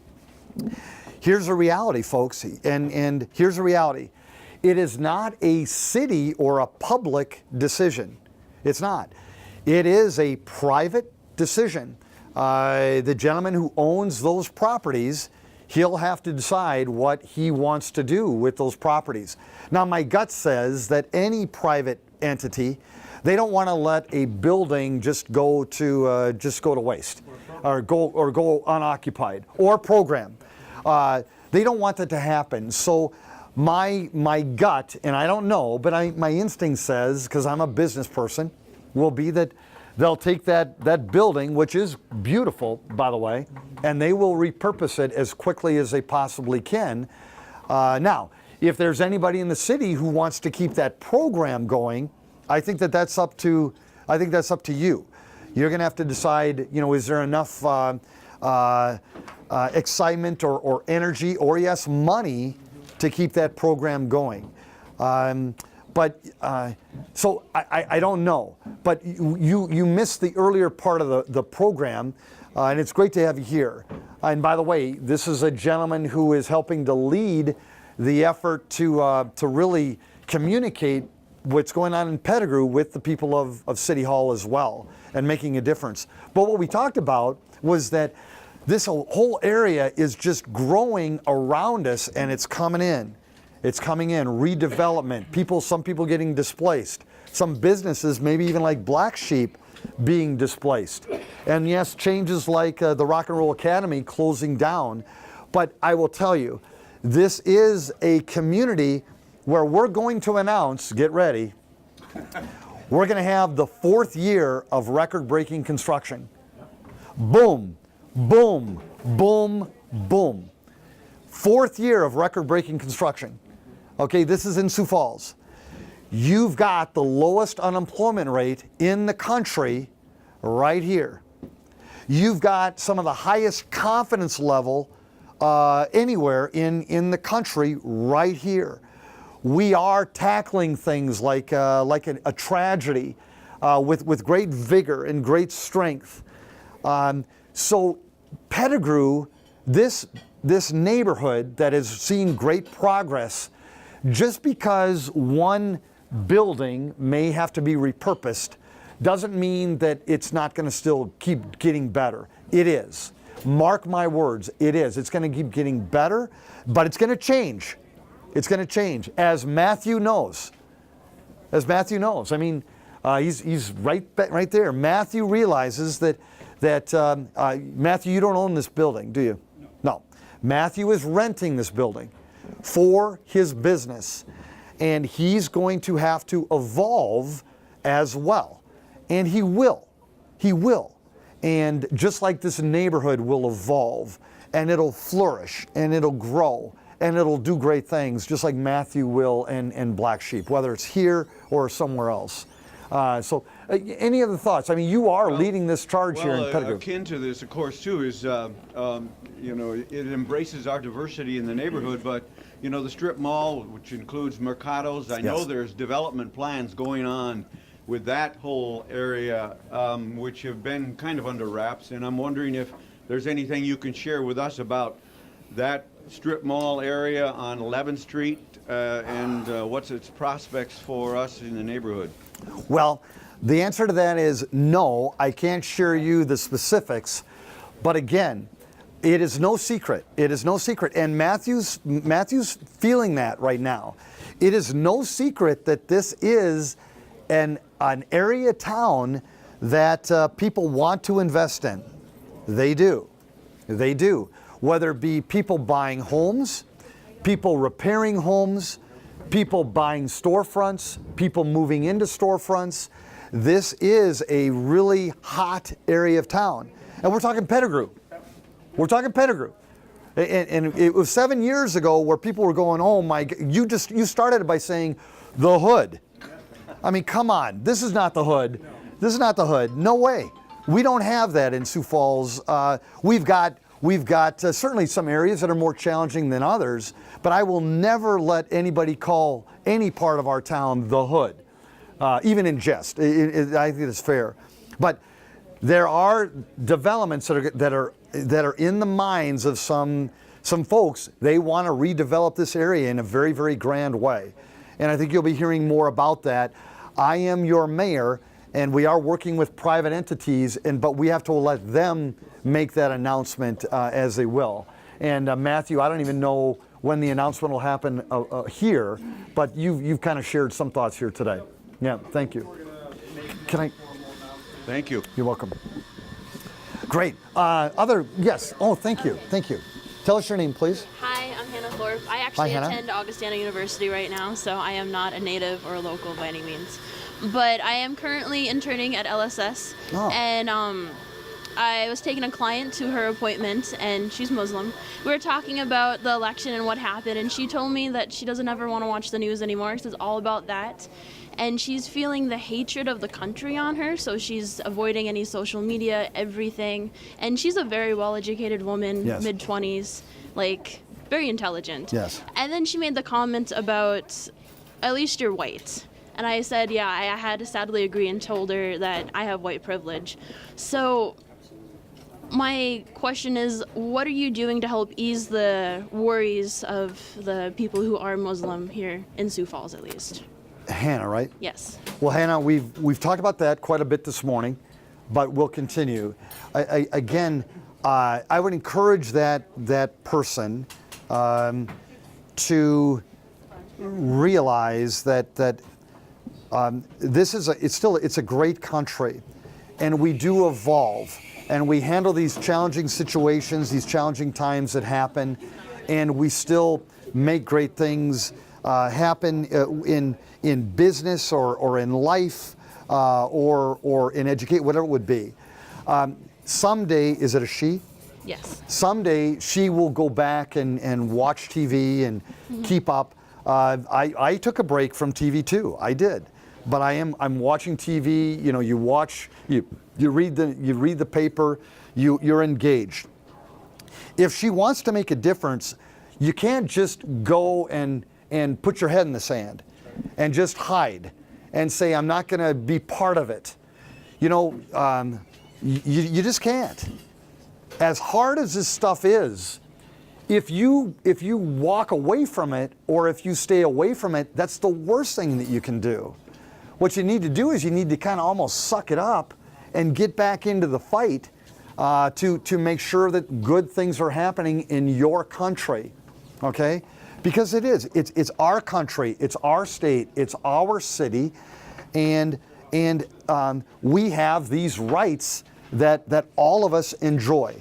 [SPEAKER 1] Here's the reality, folks, and here's the reality. It is not a city or a public decision. It's not. It is a private decision. The gentleman who owns those properties, he'll have to decide what he wants to do with those properties. Now, my gut says that any private entity, they don't want to let a building just go to waste, or go unoccupied, or program. They don't want that to happen. So my gut, and I don't know, but my instinct says, because I'm a business person, will be that they'll take that building, which is beautiful, by the way, and they will repurpose it as quickly as they possibly can. Now, if there's anybody in the city who wants to keep that program going, I think that's up to you. You're going to have to decide, is there enough excitement or energy or, yes, money to keep that program going. So I don't know. But you missed the earlier part of the program, and it's great to have you here. And by the way, this is a gentleman who is helping to lead the effort to really communicate what's going on in Pettigrew with the people of City Hall as well, and making a difference. But what we talked about was that this whole area is just growing around us, and it's coming in. It's coming in, redevelopment, some people getting displaced, some businesses, maybe even like Black Sheep, being displaced. And yes, changes like the Rock and Roll Academy closing down. But I will tell you, this is a community where we're going to announce, get ready, we're going to have the 4th year of record-breaking construction. Boom, boom, boom, boom. 4th year of record-breaking construction. Okay, this is in Sioux Falls. You've got the lowest unemployment rate in the country right here. You've got some of the highest confidence level anywhere in the country right here. We are tackling things like a tragedy with great vigor and great strength. So Pettigrew, this neighborhood that has seen great progress, just because one building may have to be repurposed doesn't mean that it's not going to still keep getting better. It is. Mark my words, it is. It's going to keep getting better, but it's going to change. It's going to change, as Matthew knows. As Matthew knows. I mean, he's right there. Matthew realizes that Matthew, you don't own this building, do you? No. Matthew is renting this building for his business, and he's going to have to evolve as well. And he will. He will. And just like this neighborhood will evolve, and it'll flourish, and it'll grow, and it'll do great things, just like Matthew will and Black Sheep, whether it's here or somewhere else. Any other thoughts? I mean, you are leading this charge here in Pettigrew.
[SPEAKER 12] Akin to this, of course, too, is it embraces our diversity in the neighborhood, but the strip mall, which includes mercados, I know there's development plans going on with that whole area, which have been kind of under wraps, and I'm wondering if there's anything you can share with us about that strip mall area on 11th Street and what's its prospects for us in the neighborhood.
[SPEAKER 1] Well, the answer to that is no. I can't share you the specifics, but again, it is no secret. It is no secret, and Matthew's feeling that right now. It is no secret that this is an area town that people want to invest in. They do. They do. Whether it be people buying homes, people repairing homes, people buying storefronts, people moving into storefronts. This is a really hot area of town. And we're talking Pettigrew. We're talking Pettigrew. And it was 7 years ago where people were going, oh my, you started by saying the hood. I mean, come on, this is not the hood. This is not the hood. No way. We don't have that in Sioux Falls. We've got certainly some areas that are more challenging than others, but I will never let anybody call any part of our town the hood, even in jest. I think it's fair. But there are developments that are in the minds of some folks. They want to redevelop this area in a very, very grand way. And I think you'll be hearing more about that. I am your mayor, and we are working with private entities, but we have to let them make that announcement as they will. And Matthew, I don't even know when the announcement will happen here, but you've kind of shared some thoughts here today. Yeah, thank you. Can I?
[SPEAKER 12] Thank you.
[SPEAKER 1] You're welcome. Great. Yes. Oh, thank you. Thank you. Tell us your name, please.
[SPEAKER 13] Hi, I'm Hannah Thorpe. I actually attend Augustana University right now, so I am not a native or a local by any means. But I am currently interning at LSS, and I was taking a client to her appointment, and she's Muslim. We were talking about the election and what happened, and she told me that she doesn't ever want to watch the news anymore because it's all about that. And she's feeling the hatred of the country on her, so she's avoiding any social media, everything. And she's a very well-educated woman,
[SPEAKER 1] Yes.
[SPEAKER 13] mid-20s, like, very intelligent.
[SPEAKER 1] Yes.
[SPEAKER 13] And then she made the comment about, at least you're white. And I said, yeah, I had to sadly agree and told her that I have white privilege. So my question is, what are you doing to help ease the worries of the people who are Muslim here in Sioux Falls, at least?
[SPEAKER 1] Hannah, right?
[SPEAKER 13] Yes.
[SPEAKER 1] Well, Hannah, we've talked about that quite a bit this morning, but we'll continue. Again, I would encourage that person to realize that this is it's a great country, and we do evolve, and we handle these challenging situations, these challenging times that happen, and we still make great things happen in business or in life or in education, whatever it would be. Someday, is it a she?
[SPEAKER 13] Yes.
[SPEAKER 1] Someday she will go back and watch TV and keep up. I took a break from TV too. I did, but I'm watching TV. You know, you watch, you read the paper, you're engaged. If she wants to make a difference, you can't just go and put your head in the sand and just hide and say, I'm not going to be part of it. You know, you just can't. As hard as this stuff is, if you walk away from it or if you stay away from it, that's the worst thing that you can do. What you need to do is you need to kind of almost suck it up and get back into the fight to make sure that good things are happening in your country, okay? Because it's our country, it's our state, it's our city, and we have these rights that all of us enjoy.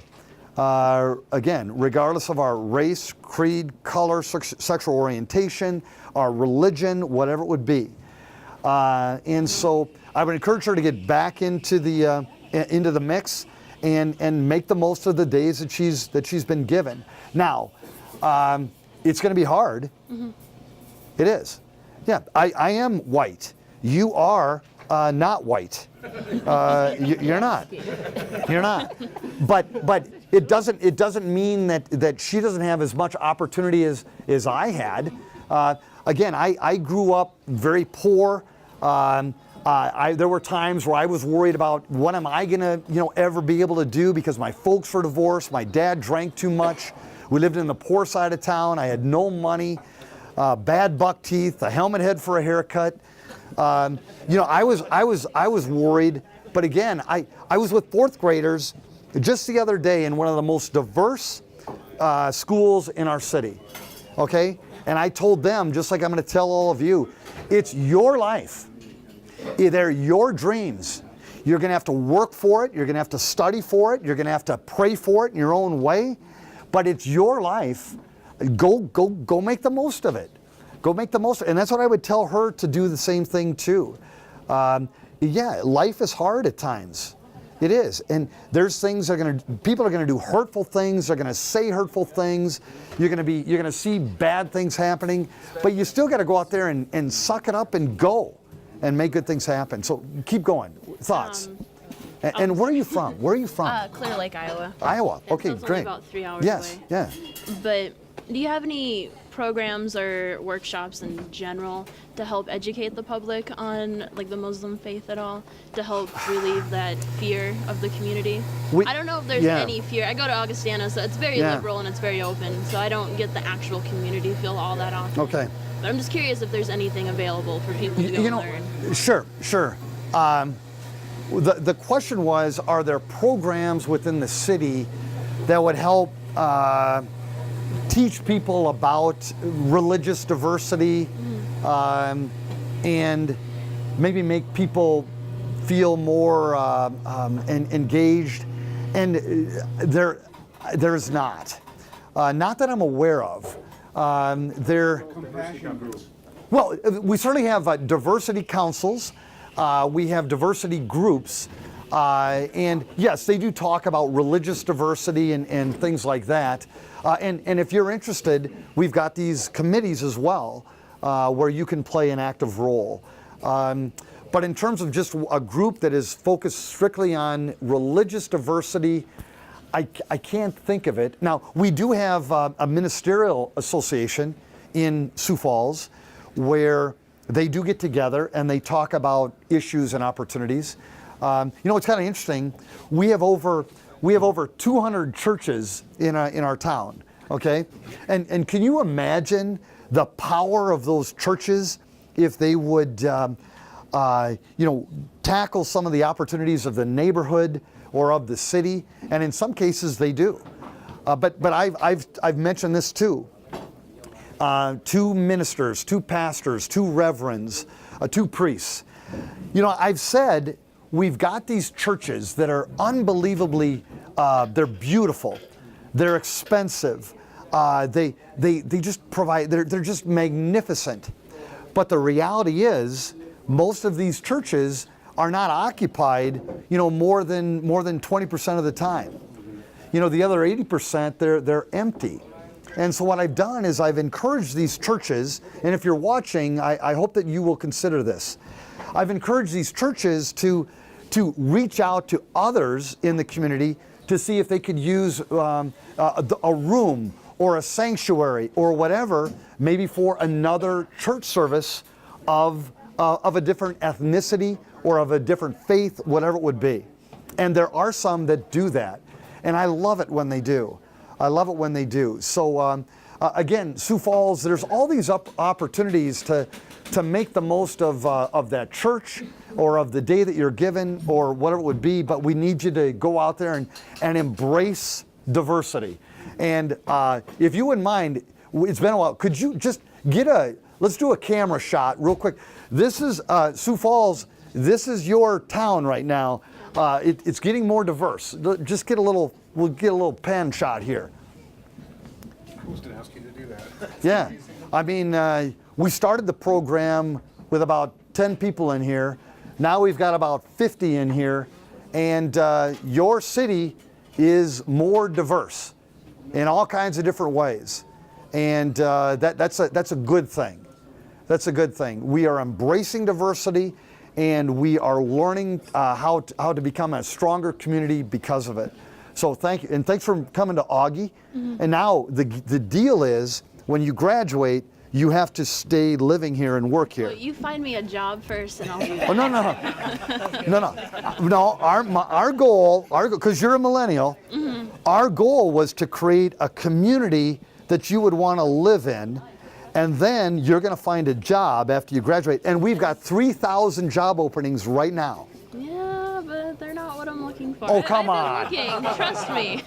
[SPEAKER 1] Again, regardless of our race, creed, color, sexual orientation, our religion, whatever it would be. And so I would encourage her to get back into the mix and make the most of the days that she's been given. Now, it's going to be hard. Mm-hmm. It is. Yeah, I am white. You are not white. You're not. You're not. But it doesn't mean that she doesn't have as much opportunity as I had. Again, I grew up very poor. There were times where I was worried about what am I gonna ever be able to do because my folks were divorced. My dad drank too much. We lived in the poor side of town. I had no money, bad buck teeth, a helmet head for a haircut. I was worried. But again, I was with fourth graders just the other day in one of the most diverse schools in our city. Okay, and I told them, just like I'm going to tell all of you, it's your life. They're your dreams. You're going to have to work for it. You're going to have to study for it. You're going to have to pray for it in your own way. But it's your life. Go make the most of it. Go make the most of it. And that's what I would tell her to do the same thing too. Yeah, life is hard at times. It is. And there's things people are going to do hurtful things. They're going to say hurtful things. You're going to see bad things happening. But you still got to go out there and suck it up and go and make good things happen. So keep going. Thoughts? And where are you from? Where are you from?
[SPEAKER 13] Clear Lake, Iowa.
[SPEAKER 1] Iowa. Okay,
[SPEAKER 13] so it's
[SPEAKER 1] great.
[SPEAKER 13] Only about 3 hours
[SPEAKER 1] yes,
[SPEAKER 13] away.
[SPEAKER 1] yeah.
[SPEAKER 13] But do you have any programs or workshops in general to help educate the public on like the Muslim faith at all, to help relieve that fear of the community? I don't know if there's any fear. I go to Augustana, so it's very liberal and it's very open, so I don't get the actual community feel all that often.
[SPEAKER 1] Okay.
[SPEAKER 13] But I'm just curious if there's anything available for people to go and learn.
[SPEAKER 1] Sure. The question was, are there programs within the city that would help teach people about religious diversity and maybe make people feel more engaged? And there's not. Not that I'm aware of. Well, we certainly have diversity councils. We have diversity groups. And yes, they do talk about religious diversity and things like that. And if you're interested, we've got these committees as well where you can play an active role. But in terms of just a group that is focused strictly on religious diversity, I can't think of it. Now, we do have a ministerial association in Sioux Falls where they do get together and they talk about issues and opportunities. You know, it's kind of interesting. We have over 200 churches in our town. Okay, and can you imagine the power of those churches if they would, you know, tackle some of the opportunities of the neighborhood or of the city? And in some cases, they do. But I've mentioned this too. 2 ministers, 2 pastors, 2 reverends, 2 priests. You know, I've said we've got these churches that are unbelievably, they're beautiful, they're expensive, they just provide, they're just magnificent. But the reality is, most of these churches are not occupied, you know, more than 20% of the time. You know, the other 80%, they're empty. And so what I've done is I've encouraged these churches, and if you're watching, I hope that you will consider this. I've encouraged these churches to reach out to others in the community to see if they could use a room or a sanctuary or whatever, maybe for another church service of a different ethnicity or of a different faith, whatever it would be. And there are some that do that. And I love it when they do. I love it when they do. So again, Sioux Falls, there's all these opportunities to make the most of that church or of the day that you're given or whatever it would be, but we need you to go out there and embrace diversity. And if you wouldn't mind, it's been a while, could you just let's do a camera shot real quick. This is Sioux Falls, this is your town right now. It's getting more diverse. Just we'll get a little pan shot here.
[SPEAKER 10] I was going to ask you to do that.
[SPEAKER 1] Yeah, I mean, we started the program with about 10 people in here. Now we've got about 50 in here, and your city is more diverse in all kinds of different ways, and that's a good thing. That's a good thing. We are embracing diversity, and we are learning how to become a stronger community because of it. So thank you, and thanks for coming to Augie. Mm-hmm. And now the deal is, when you graduate, you have to stay living here and work here.
[SPEAKER 13] Well, you find me a job first, and I'll do that.
[SPEAKER 1] Oh no! Our goal, because you're a millennial, mm-hmm. Our goal was to create a community that you would want to live in, and then you're going to find a job after you graduate. And we've got 3,000 job openings right now.
[SPEAKER 13] Yeah, but they're not what I'm looking for.
[SPEAKER 1] Oh, come
[SPEAKER 13] I've
[SPEAKER 1] on.
[SPEAKER 13] been looking, trust me.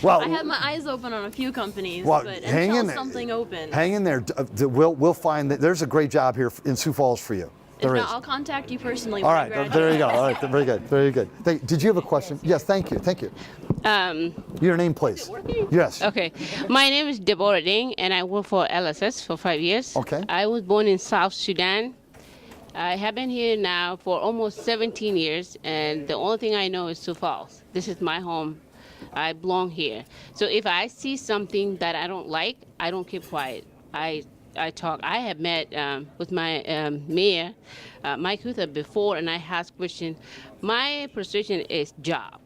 [SPEAKER 1] Well,
[SPEAKER 13] I have my eyes open on a few companies,
[SPEAKER 1] well,
[SPEAKER 13] but
[SPEAKER 1] hang
[SPEAKER 13] until
[SPEAKER 1] in there.
[SPEAKER 13] something opens.
[SPEAKER 1] Hang in there. We'll find that there's a great job here in Sioux Falls for you.
[SPEAKER 13] If not, I'll contact you personally.
[SPEAKER 1] All right, there you go. All right, very good, very good. Did you have a question? Yes, thank you. Your name, please. Yes.
[SPEAKER 14] Okay, my name is Deborah Ding, and I work for LSS for 5 years.
[SPEAKER 1] Okay.
[SPEAKER 14] I was born in South Sudan. I have been here now for almost 17 years, and the only thing I know is Sioux Falls. This is my home. I belong here. So if I see something that I don't like, I don't keep quiet. I talk. I have met with my mayor, Mike Huether, before, and I asked questions. My frustration is job.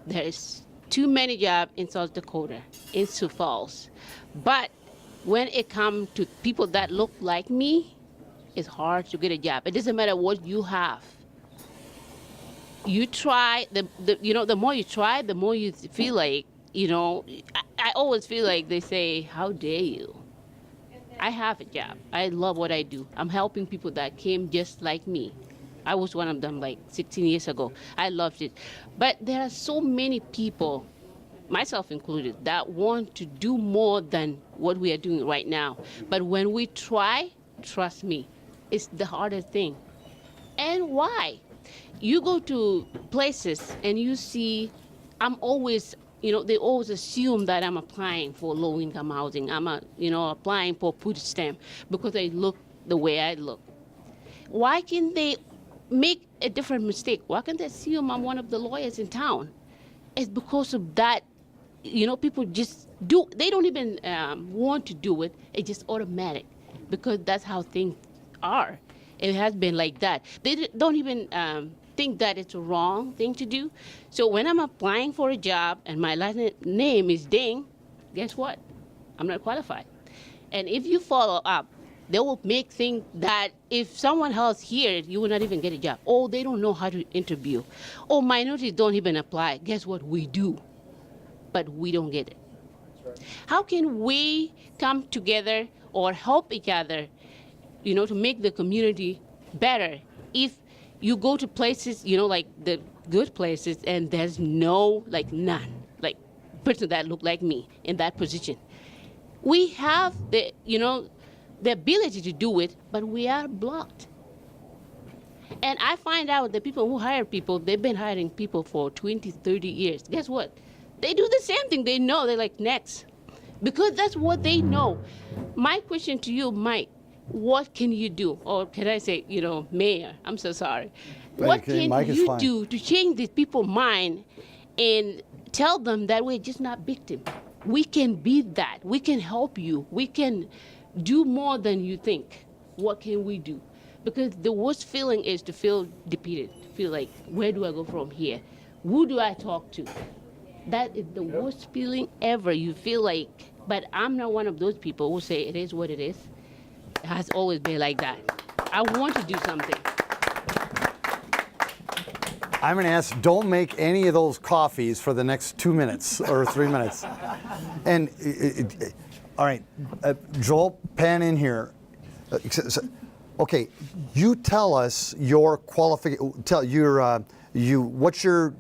[SPEAKER 14] There is too many jobs in South Dakota, in Sioux Falls. But when it comes to people that look like me, it's hard to get a job. It doesn't matter what you have. You try, the more you try, the more you feel like, I always feel like they say, how dare you? I have a job. I love what I do. I'm helping people that came just like me. I was one of them like 16 years ago. I loved it. But there are so many people, myself included, that want to do more than what we are doing right now. But when we try, trust me, it's the hardest thing. And why? You go to places and you see, I'm always, they always assume that I'm applying for low-income housing. I'm, applying for food stamp because I look the way I look. Why can't they make a different mistake. Why can't they assume I'm one of the lawyers in town? It's because of that, people just do, they don't even want to do it. It's just automatic because that's how things are. It has been like that. They don't even think that it's a wrong thing to do. So when I'm applying for a job and my last name is Ding, guess what? I'm not qualified. And if you follow up, they will make things that if someone else here, you will not even get a job. Oh, they don't know how to interview. Oh, minorities don't even apply. Guess what? We do. But we don't get it. How can we come together or help each other, to make the community better if you go to places, like the good places, and there's no, none, person that look like me in that position. We have the ability to do it, but we are blocked. And I find out the people who hire people, they've been hiring people for 20, 30 years. Guess what? They do the same thing. They know. They're like, next. Because that's what they know. My question to you, Mike, what can you do? Or can I say, Mayor, I'm so sorry. What can you do to change these people's mind and tell them that we're just not victims? We can be that. We can help you. We can do more than you think. What can we do? Because the worst feeling is to feel defeated, feel like, where do I go from here? Who do I talk to? That is the worst feeling ever. You feel like, but I'm not one of those people who say it is what it is. It has always been like that. I want to do something.
[SPEAKER 1] I'm going to ask, don't make any of those coffees for the next 2 minutes or 3 minutes. And, all right, Joel, pan in here. Okay, you tell us your qualification, what's your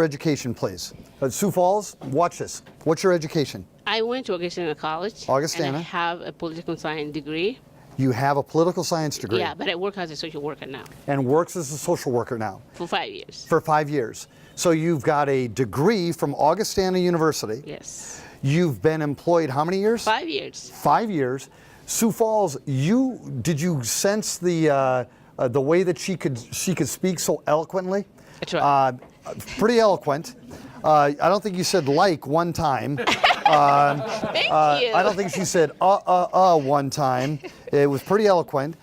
[SPEAKER 1] education, please? Sioux Falls, watch this. What's your education?
[SPEAKER 14] I went to Augustana College.
[SPEAKER 1] Augustana.
[SPEAKER 14] And I have a political science degree.
[SPEAKER 1] You have a political science degree.
[SPEAKER 14] Yeah, but I work as a social worker now.
[SPEAKER 1] And works as a social worker now.
[SPEAKER 14] For 5 years.
[SPEAKER 1] For 5 years. So you've got a degree from Augustana University.
[SPEAKER 14] Yes.
[SPEAKER 1] You've been employed how many years?
[SPEAKER 14] 5 years.
[SPEAKER 1] 5 years. Sioux Falls, did you sense the way that she could speak so eloquently?
[SPEAKER 14] That's right.
[SPEAKER 1] Pretty eloquent. I don't think you said one time.
[SPEAKER 14] Thank you.
[SPEAKER 1] I don't think she said one time. It was pretty eloquent.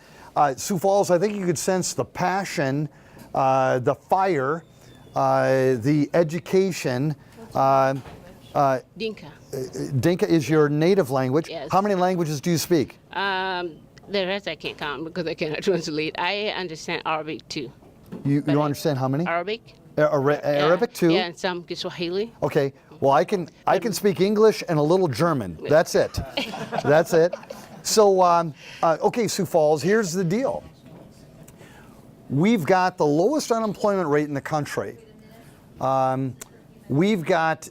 [SPEAKER 1] Sioux Falls, I think you could sense the passion, the fire, the education.
[SPEAKER 14] Dinka.
[SPEAKER 1] Dinka is your native language.
[SPEAKER 14] Yes.
[SPEAKER 1] How many languages do you speak?
[SPEAKER 14] The rest I can't count because I cannot translate. I understand Arabic too.
[SPEAKER 1] You understand how many?
[SPEAKER 14] Arabic.
[SPEAKER 1] Arabic too.
[SPEAKER 14] Yeah, and some Kiswahili.
[SPEAKER 1] Okay. Well, I can speak English and a little German. That's it. That's it. So, okay, Sioux Falls, here's the deal. We've got the lowest unemployment rate in the country. We've got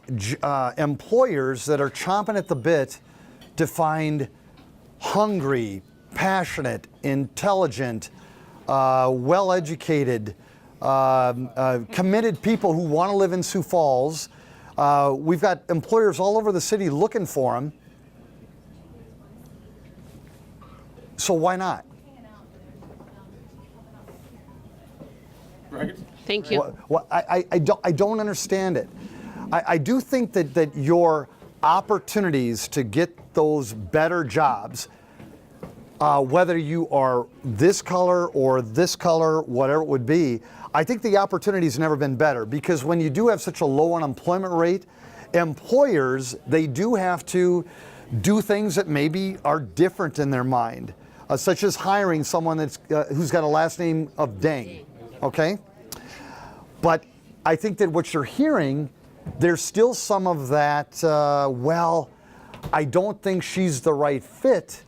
[SPEAKER 1] employers that are chomping at the bit to find hungry, passionate, intelligent, well-educated, committed people who want to live in Sioux Falls. We've got employers all over the city looking for them. So why not?
[SPEAKER 10] Right.
[SPEAKER 14] Thank you.
[SPEAKER 1] Well, I don't understand it. I do think that your opportunities to get those better jobs, whether you are this color or this color, whatever it would be, I think the opportunity's never been better, because when you do have such a low unemployment rate, employers, they do have to do things that maybe are different in their mind, such as hiring someone who's got a last name of Dang, okay? But I think that what you're hearing, there's still some of that, well, I don't think she's the right fit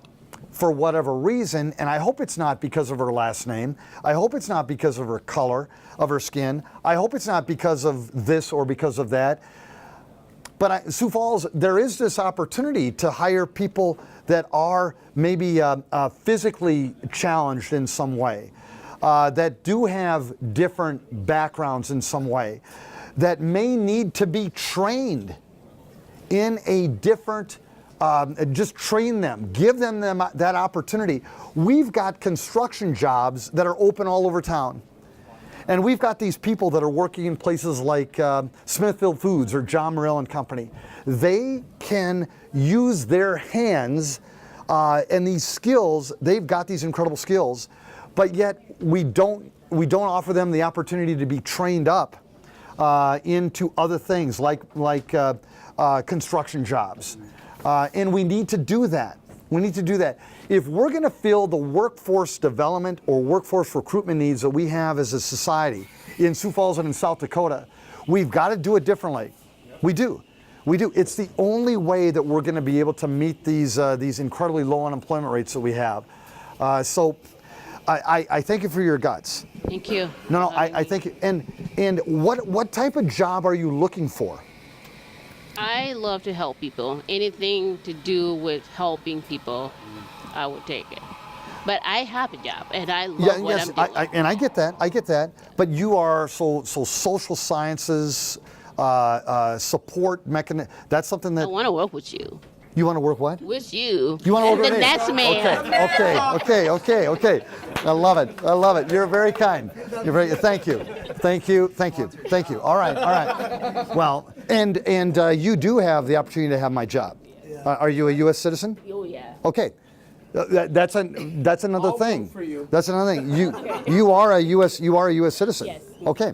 [SPEAKER 1] for whatever reason, and I hope it's not because of her last name. I hope it's not because of her color of her skin. I hope it's not because of this or because of that. But Sioux Falls, there is this opportunity to hire people that are maybe physically challenged in some way, that do have different backgrounds in some way, that may need to be trained in a different, just train them, give them that opportunity. We've got construction jobs that are open all over town. And we've got these people that are working in places like Smithfield Foods or John Morrell and Company. They can use their hands and these skills. They've got these incredible skills, but yet we don't offer them the opportunity to be trained up into other things like construction jobs. And we need to do that. We need to do that. If we're going to fill the workforce development or workforce recruitment needs that we have as a society in Sioux Falls and in South Dakota, we've got to do it differently. We do. We do. It's the only way that we're going to be able to meet these incredibly low unemployment rates that we have. So I thank you for your guts.
[SPEAKER 14] Thank you.
[SPEAKER 1] No, I thank you. And what type of job are you looking for?
[SPEAKER 14] I love to help people. Anything to do with helping people, I would take it. But I have a job, and I love what I'm doing.
[SPEAKER 1] And I get that. I get that. But you are so social sciences, support mechanism. That's something that
[SPEAKER 14] I want to work with you.
[SPEAKER 1] You want to work what?
[SPEAKER 14] With you.
[SPEAKER 1] You want to work with
[SPEAKER 14] the
[SPEAKER 1] me?
[SPEAKER 14] next man.
[SPEAKER 1] Okay. I love it. I love it. You're very kind. You're very. Thank you. All right. Well, and you do have the opportunity to have my job. Are you a U.S. citizen?
[SPEAKER 14] Oh yeah.
[SPEAKER 1] Okay. That's another thing.
[SPEAKER 11] For you.
[SPEAKER 1] That's another thing. You are a U.S. citizen.
[SPEAKER 14] Yes.
[SPEAKER 1] Okay.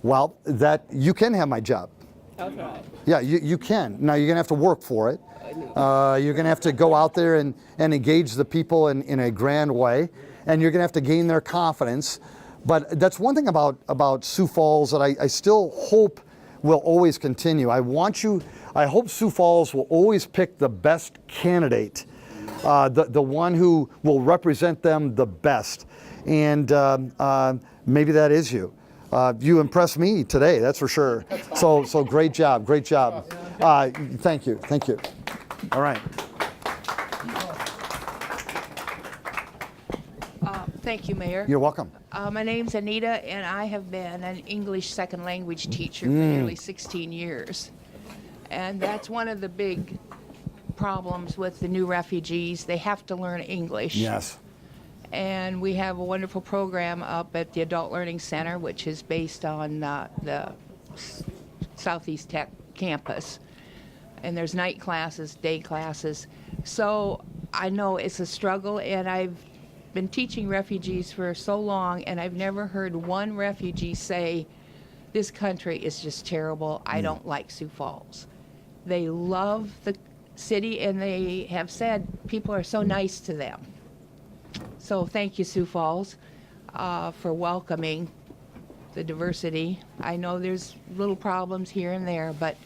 [SPEAKER 1] Well, that you can have my job.
[SPEAKER 14] Okay.
[SPEAKER 1] Yeah, you can. Now you're gonna have to work for it. You're gonna have to go out there and engage the people in a grand way, and you're gonna have to gain their confidence. But that's one thing about Sioux Falls that I still hope will always continue. I hope Sioux Falls will always pick the best candidate, the one who will represent them the best. And maybe that is you. You impressed me today, that's for sure. So great job. Thank you. All right.
[SPEAKER 15] Thank you, Mayor.
[SPEAKER 1] You're welcome.
[SPEAKER 15] My name's Anita, and I have been an English second language teacher for nearly 16 years. And that's one of the big problems with the new refugees. They have to learn English.
[SPEAKER 1] Yes.
[SPEAKER 15] And we have a wonderful program up at the Adult Learning Center, which is based on the Southeast Tech campus. And there's night classes, day classes. So I know it's a struggle, and I've been teaching refugees for so long, and I've never heard one refugee say, this country is just terrible, I don't like Sioux Falls. They love the city, and they have said people are so nice to them. So thank you, Sioux Falls, for welcoming the diversity. I know there's little problems here and there, but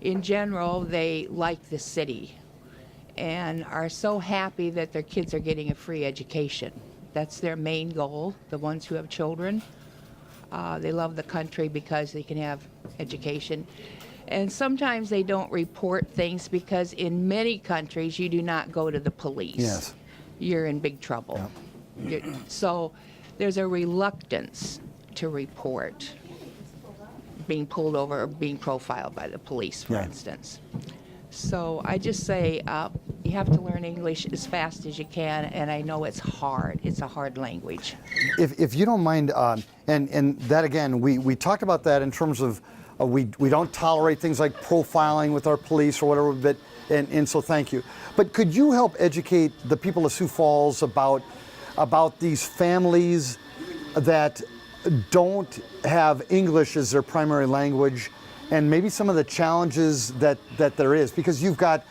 [SPEAKER 15] in general, they like the city and are so happy that their kids are getting a free education. That's their main goal, the ones who have children. They love the country because they can have education. And sometimes they don't report things because in many countries you do not go to the police.
[SPEAKER 1] Yes.
[SPEAKER 15] You're in big trouble. Yeah. So there's a reluctance to report being pulled over or being profiled by the police, for instance. So I just say you have to learn English as fast as you can, and I know it's hard. It's a hard language.
[SPEAKER 1] If you don't mind, and that again, we talked about that in terms of we don't tolerate things like profiling with our police or whatever, but and so thank you. But could you help educate the people of Sioux Falls about these families that don't have English as their primary language, and maybe some of the challenges that there is? Because you've got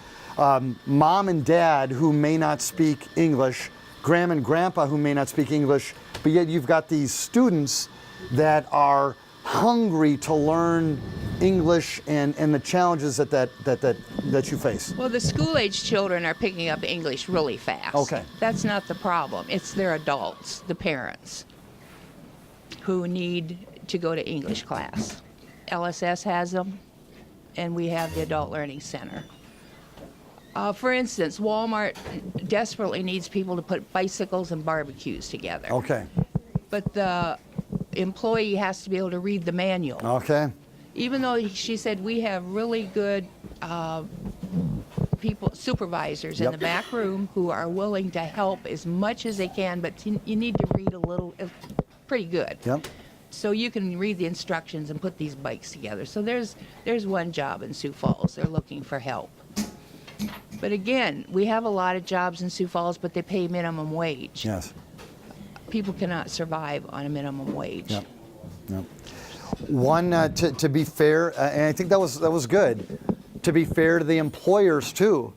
[SPEAKER 1] mom and dad who may not speak English, grandma and grandpa who may not speak English, but yet you've got these students that are hungry to learn English and the challenges that you face.
[SPEAKER 15] Well, the school-age children are picking up English really fast.
[SPEAKER 1] Okay.
[SPEAKER 15] That's not the problem. It's their adults, the parents, who need to go to English class. LSS has them, and we have the Adult Learning Center. For instance, Walmart desperately needs people to put bicycles and barbecues together.
[SPEAKER 1] Okay.
[SPEAKER 15] But the employee has to be able to read the manual.
[SPEAKER 1] Okay.
[SPEAKER 15] Even though she said we have really good supervisors in the back room who are willing to help as much as they can, but you need to read a little, pretty good.
[SPEAKER 1] Yep.
[SPEAKER 15] so you can read the instructions and put these bikes together. So there's one job in Sioux Falls. They're looking for help. But again, we have a lot of jobs in Sioux Falls, but they pay minimum wage.
[SPEAKER 1] Yes.
[SPEAKER 15] People cannot survive on a minimum wage.
[SPEAKER 1] Yep. Yep. One, to be fair, and I think that was good. To be fair to the employers too,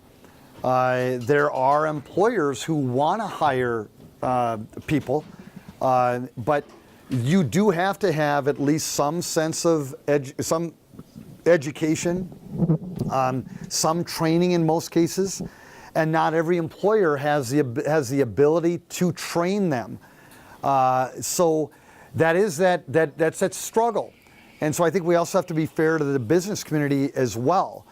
[SPEAKER 1] there are employers who want to hire people, but you do have to have at least some sense of some education, some training in most cases, and not every employer has the ability to train them. So that's that struggle, and so I think we also have to be fair to the business community as well.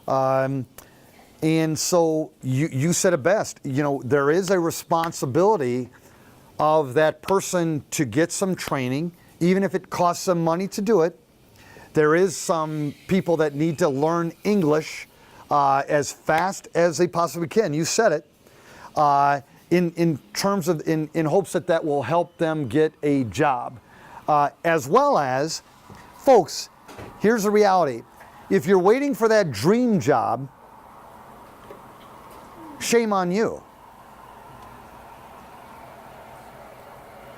[SPEAKER 1] And so you said it best. You know, there is a responsibility of that person to get some training, even if it costs them money to do it. There is some people that need to learn English as fast as they possibly can. You said it. In terms of in hopes that will help them get a job, as well as, folks, here's the reality: if you're waiting for that dream job, shame on you.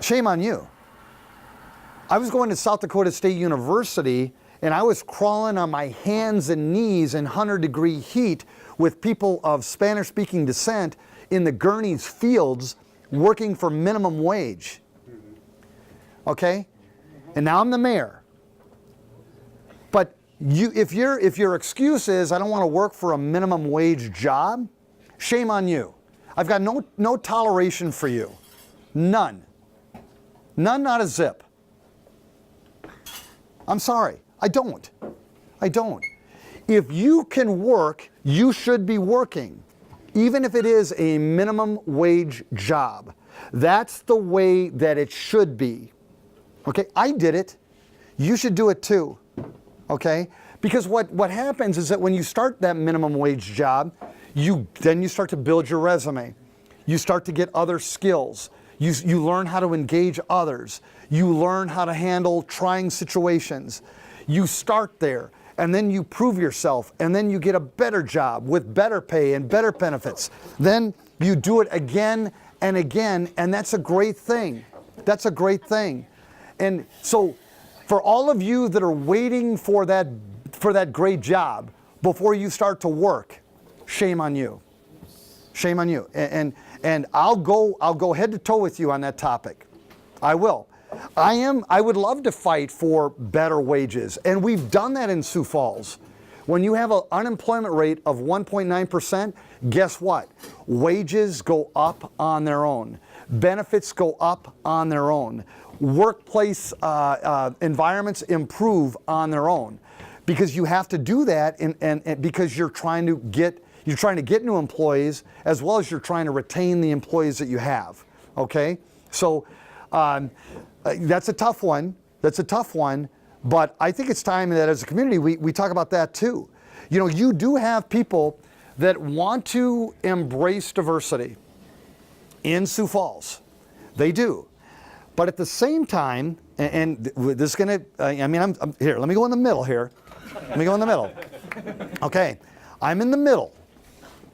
[SPEAKER 1] Shame on you. I was going to South Dakota State University, and I was crawling on my hands and knees in 100-degree heat with people of Spanish-speaking descent in the Gurney's fields working for minimum wage. Okay? And now I'm the mayor. But if your excuse is, I don't want to work for a minimum wage job, shame on you. I've got no toleration for you. None. None, not a zip. I'm sorry. I don't. If you can work, you should be working, even if it is a minimum wage job. That's the way that it should be. Okay, I did it. You should do it too. Okay? Because what happens is that when you start that minimum wage job, then you start to build your resume. You start to get other skills. You learn how to engage others. You learn how to handle trying situations. You start there, and then you prove yourself, and then you get a better job with better pay and better benefits. Then you do it again and again, and that's a great thing. That's a great thing. And so for all of you that are waiting for that great job before you start to work, shame on you. Shame on you. And I'll go head to toe with you on that topic. I will. I would love to fight for better wages, and we've done that in Sioux Falls. When you have an unemployment rate of 1.9%, guess what? Wages go up on their own. Benefits go up on their own. Workplace environments improve on their own, because you have to do that, and because you're trying to get new employees, as well as you're trying to retain the employees that you have. Okay, so that's a tough one. That's a tough one. But I think it's time that as a community we talk about that too. You know, you do have people that want to embrace diversity in Sioux Falls. They do. But at the same time, and this is going to, I'm here, let me go in the middle here. Let me go in the middle. Okay, I'm in the middle.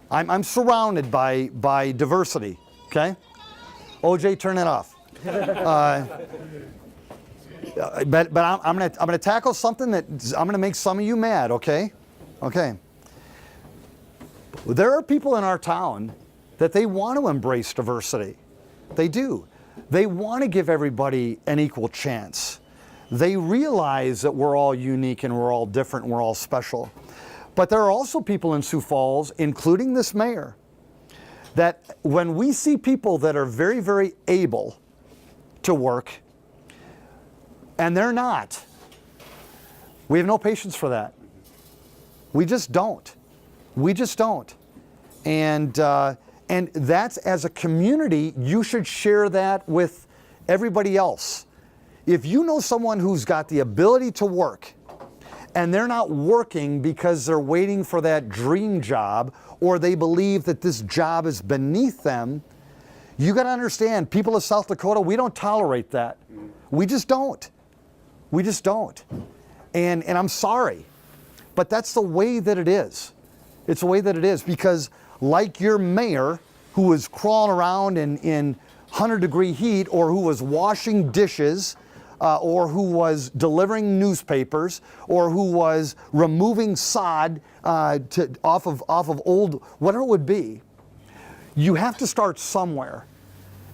[SPEAKER 1] I'm surrounded by diversity, okay? OJ, turn it off. But I'm gonna tackle something that I'm gonna make some of you mad, okay? Okay. There are people in our town that they want to embrace diversity. They do. They want to give everybody an equal chance. They realize that we're all unique and we're all different and we're all special. But there are also people in Sioux Falls, including this mayor, that when we see people that are very, very able to work, and they're not, we have no patience for that. We just don't. We just don't. And that's, as a community, you should share that with everybody else. If you know someone who's got the ability to work, and they're not working because they're waiting for that dream job, or they believe that this job is beneath them, you got to understand, people of South Dakota, we don't tolerate that. We just don't. We just don't. And I'm sorry, but that's the way that it is. It's the way that it is, because like your mayor, who was crawling around in 100-degree heat, or who was washing dishes, or who was delivering newspapers, or who was removing sod off of old, whatever it would be, you have to start somewhere.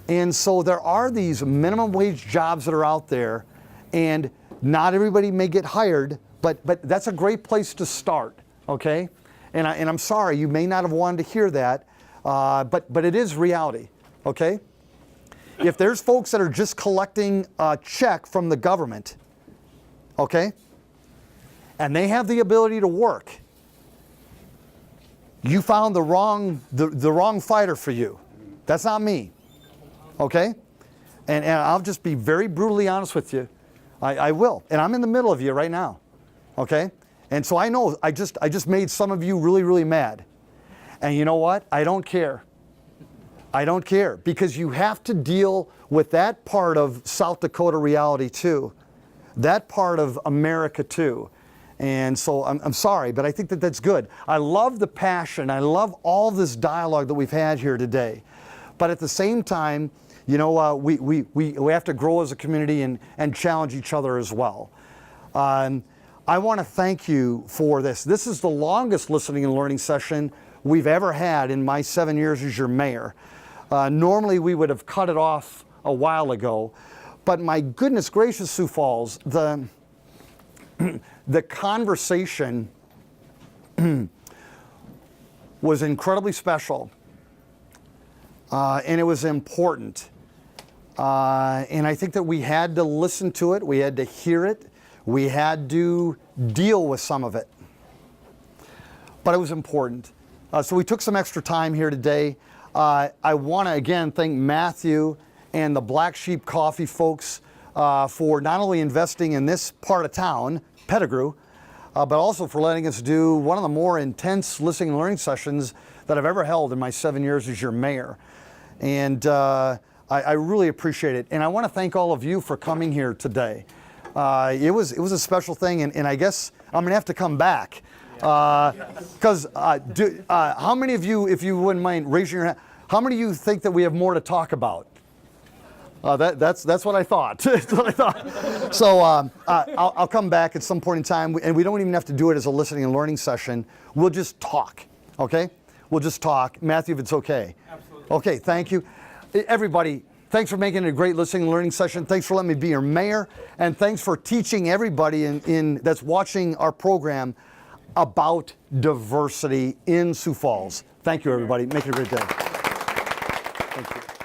[SPEAKER 1] And so there are these minimum wage jobs that are out there, and not everybody may get hired, but that's a great place to start, okay? And I'm sorry, you may not have wanted to hear that, but it is reality, okay? If there's folks that are just collecting a check from the government, okay, and they have the ability to work, you found the wrong fighter for you. That's not me, okay? And I'll just be very brutally honest with you. I will, and I'm in the middle of you right now, okay? And so I know I just made some of you really, really mad. And you know what? I don't care. I don't care, because you have to deal with that part of South Dakota reality too, that part of America too. And so I'm sorry, but I think that that's good. I love the passion. I love all this dialogue that we've had here today. But at the same time, you know, we have to grow as a community and challenge each other as well. I want to thank you for this. This is the longest listening and learning session we've ever had in my 7 years as your mayor. Normally we would have cut it off a while ago, but my goodness gracious, Sioux Falls, the conversation was incredibly special, and it was important. And I think that we had to listen to it, we had to hear it, we had to deal with some of it. But it was important. So we took some extra time here today. I want to again thank Matthew and the Black Sheep Coffee folks for not only investing in this part of town, Pettigrew, but also for letting us do one of the more intense listening and learning sessions that I've ever held in my 7 years as your mayor. And I really appreciate it. And I want to thank all of you for coming here today. It was a special thing, and I guess I'm going to have to come back. Because how many of you, if you wouldn't mind raising your hand, how many of you think that we have more to talk about? That's what I thought. That's what I thought. So I'll come back at some point in time, and we don't even have to do it as a listening and learning session. We'll just talk, okay? We'll just talk. Matthew, if it's okay. Absolutely. Okay, thank you. Everybody, thanks for making it a great listening and learning session. Thanks for letting me be your mayor, and thanks for teaching everybody that's watching our program about diversity in Sioux Falls. Thank you, everybody. Make it a great day. Thank you.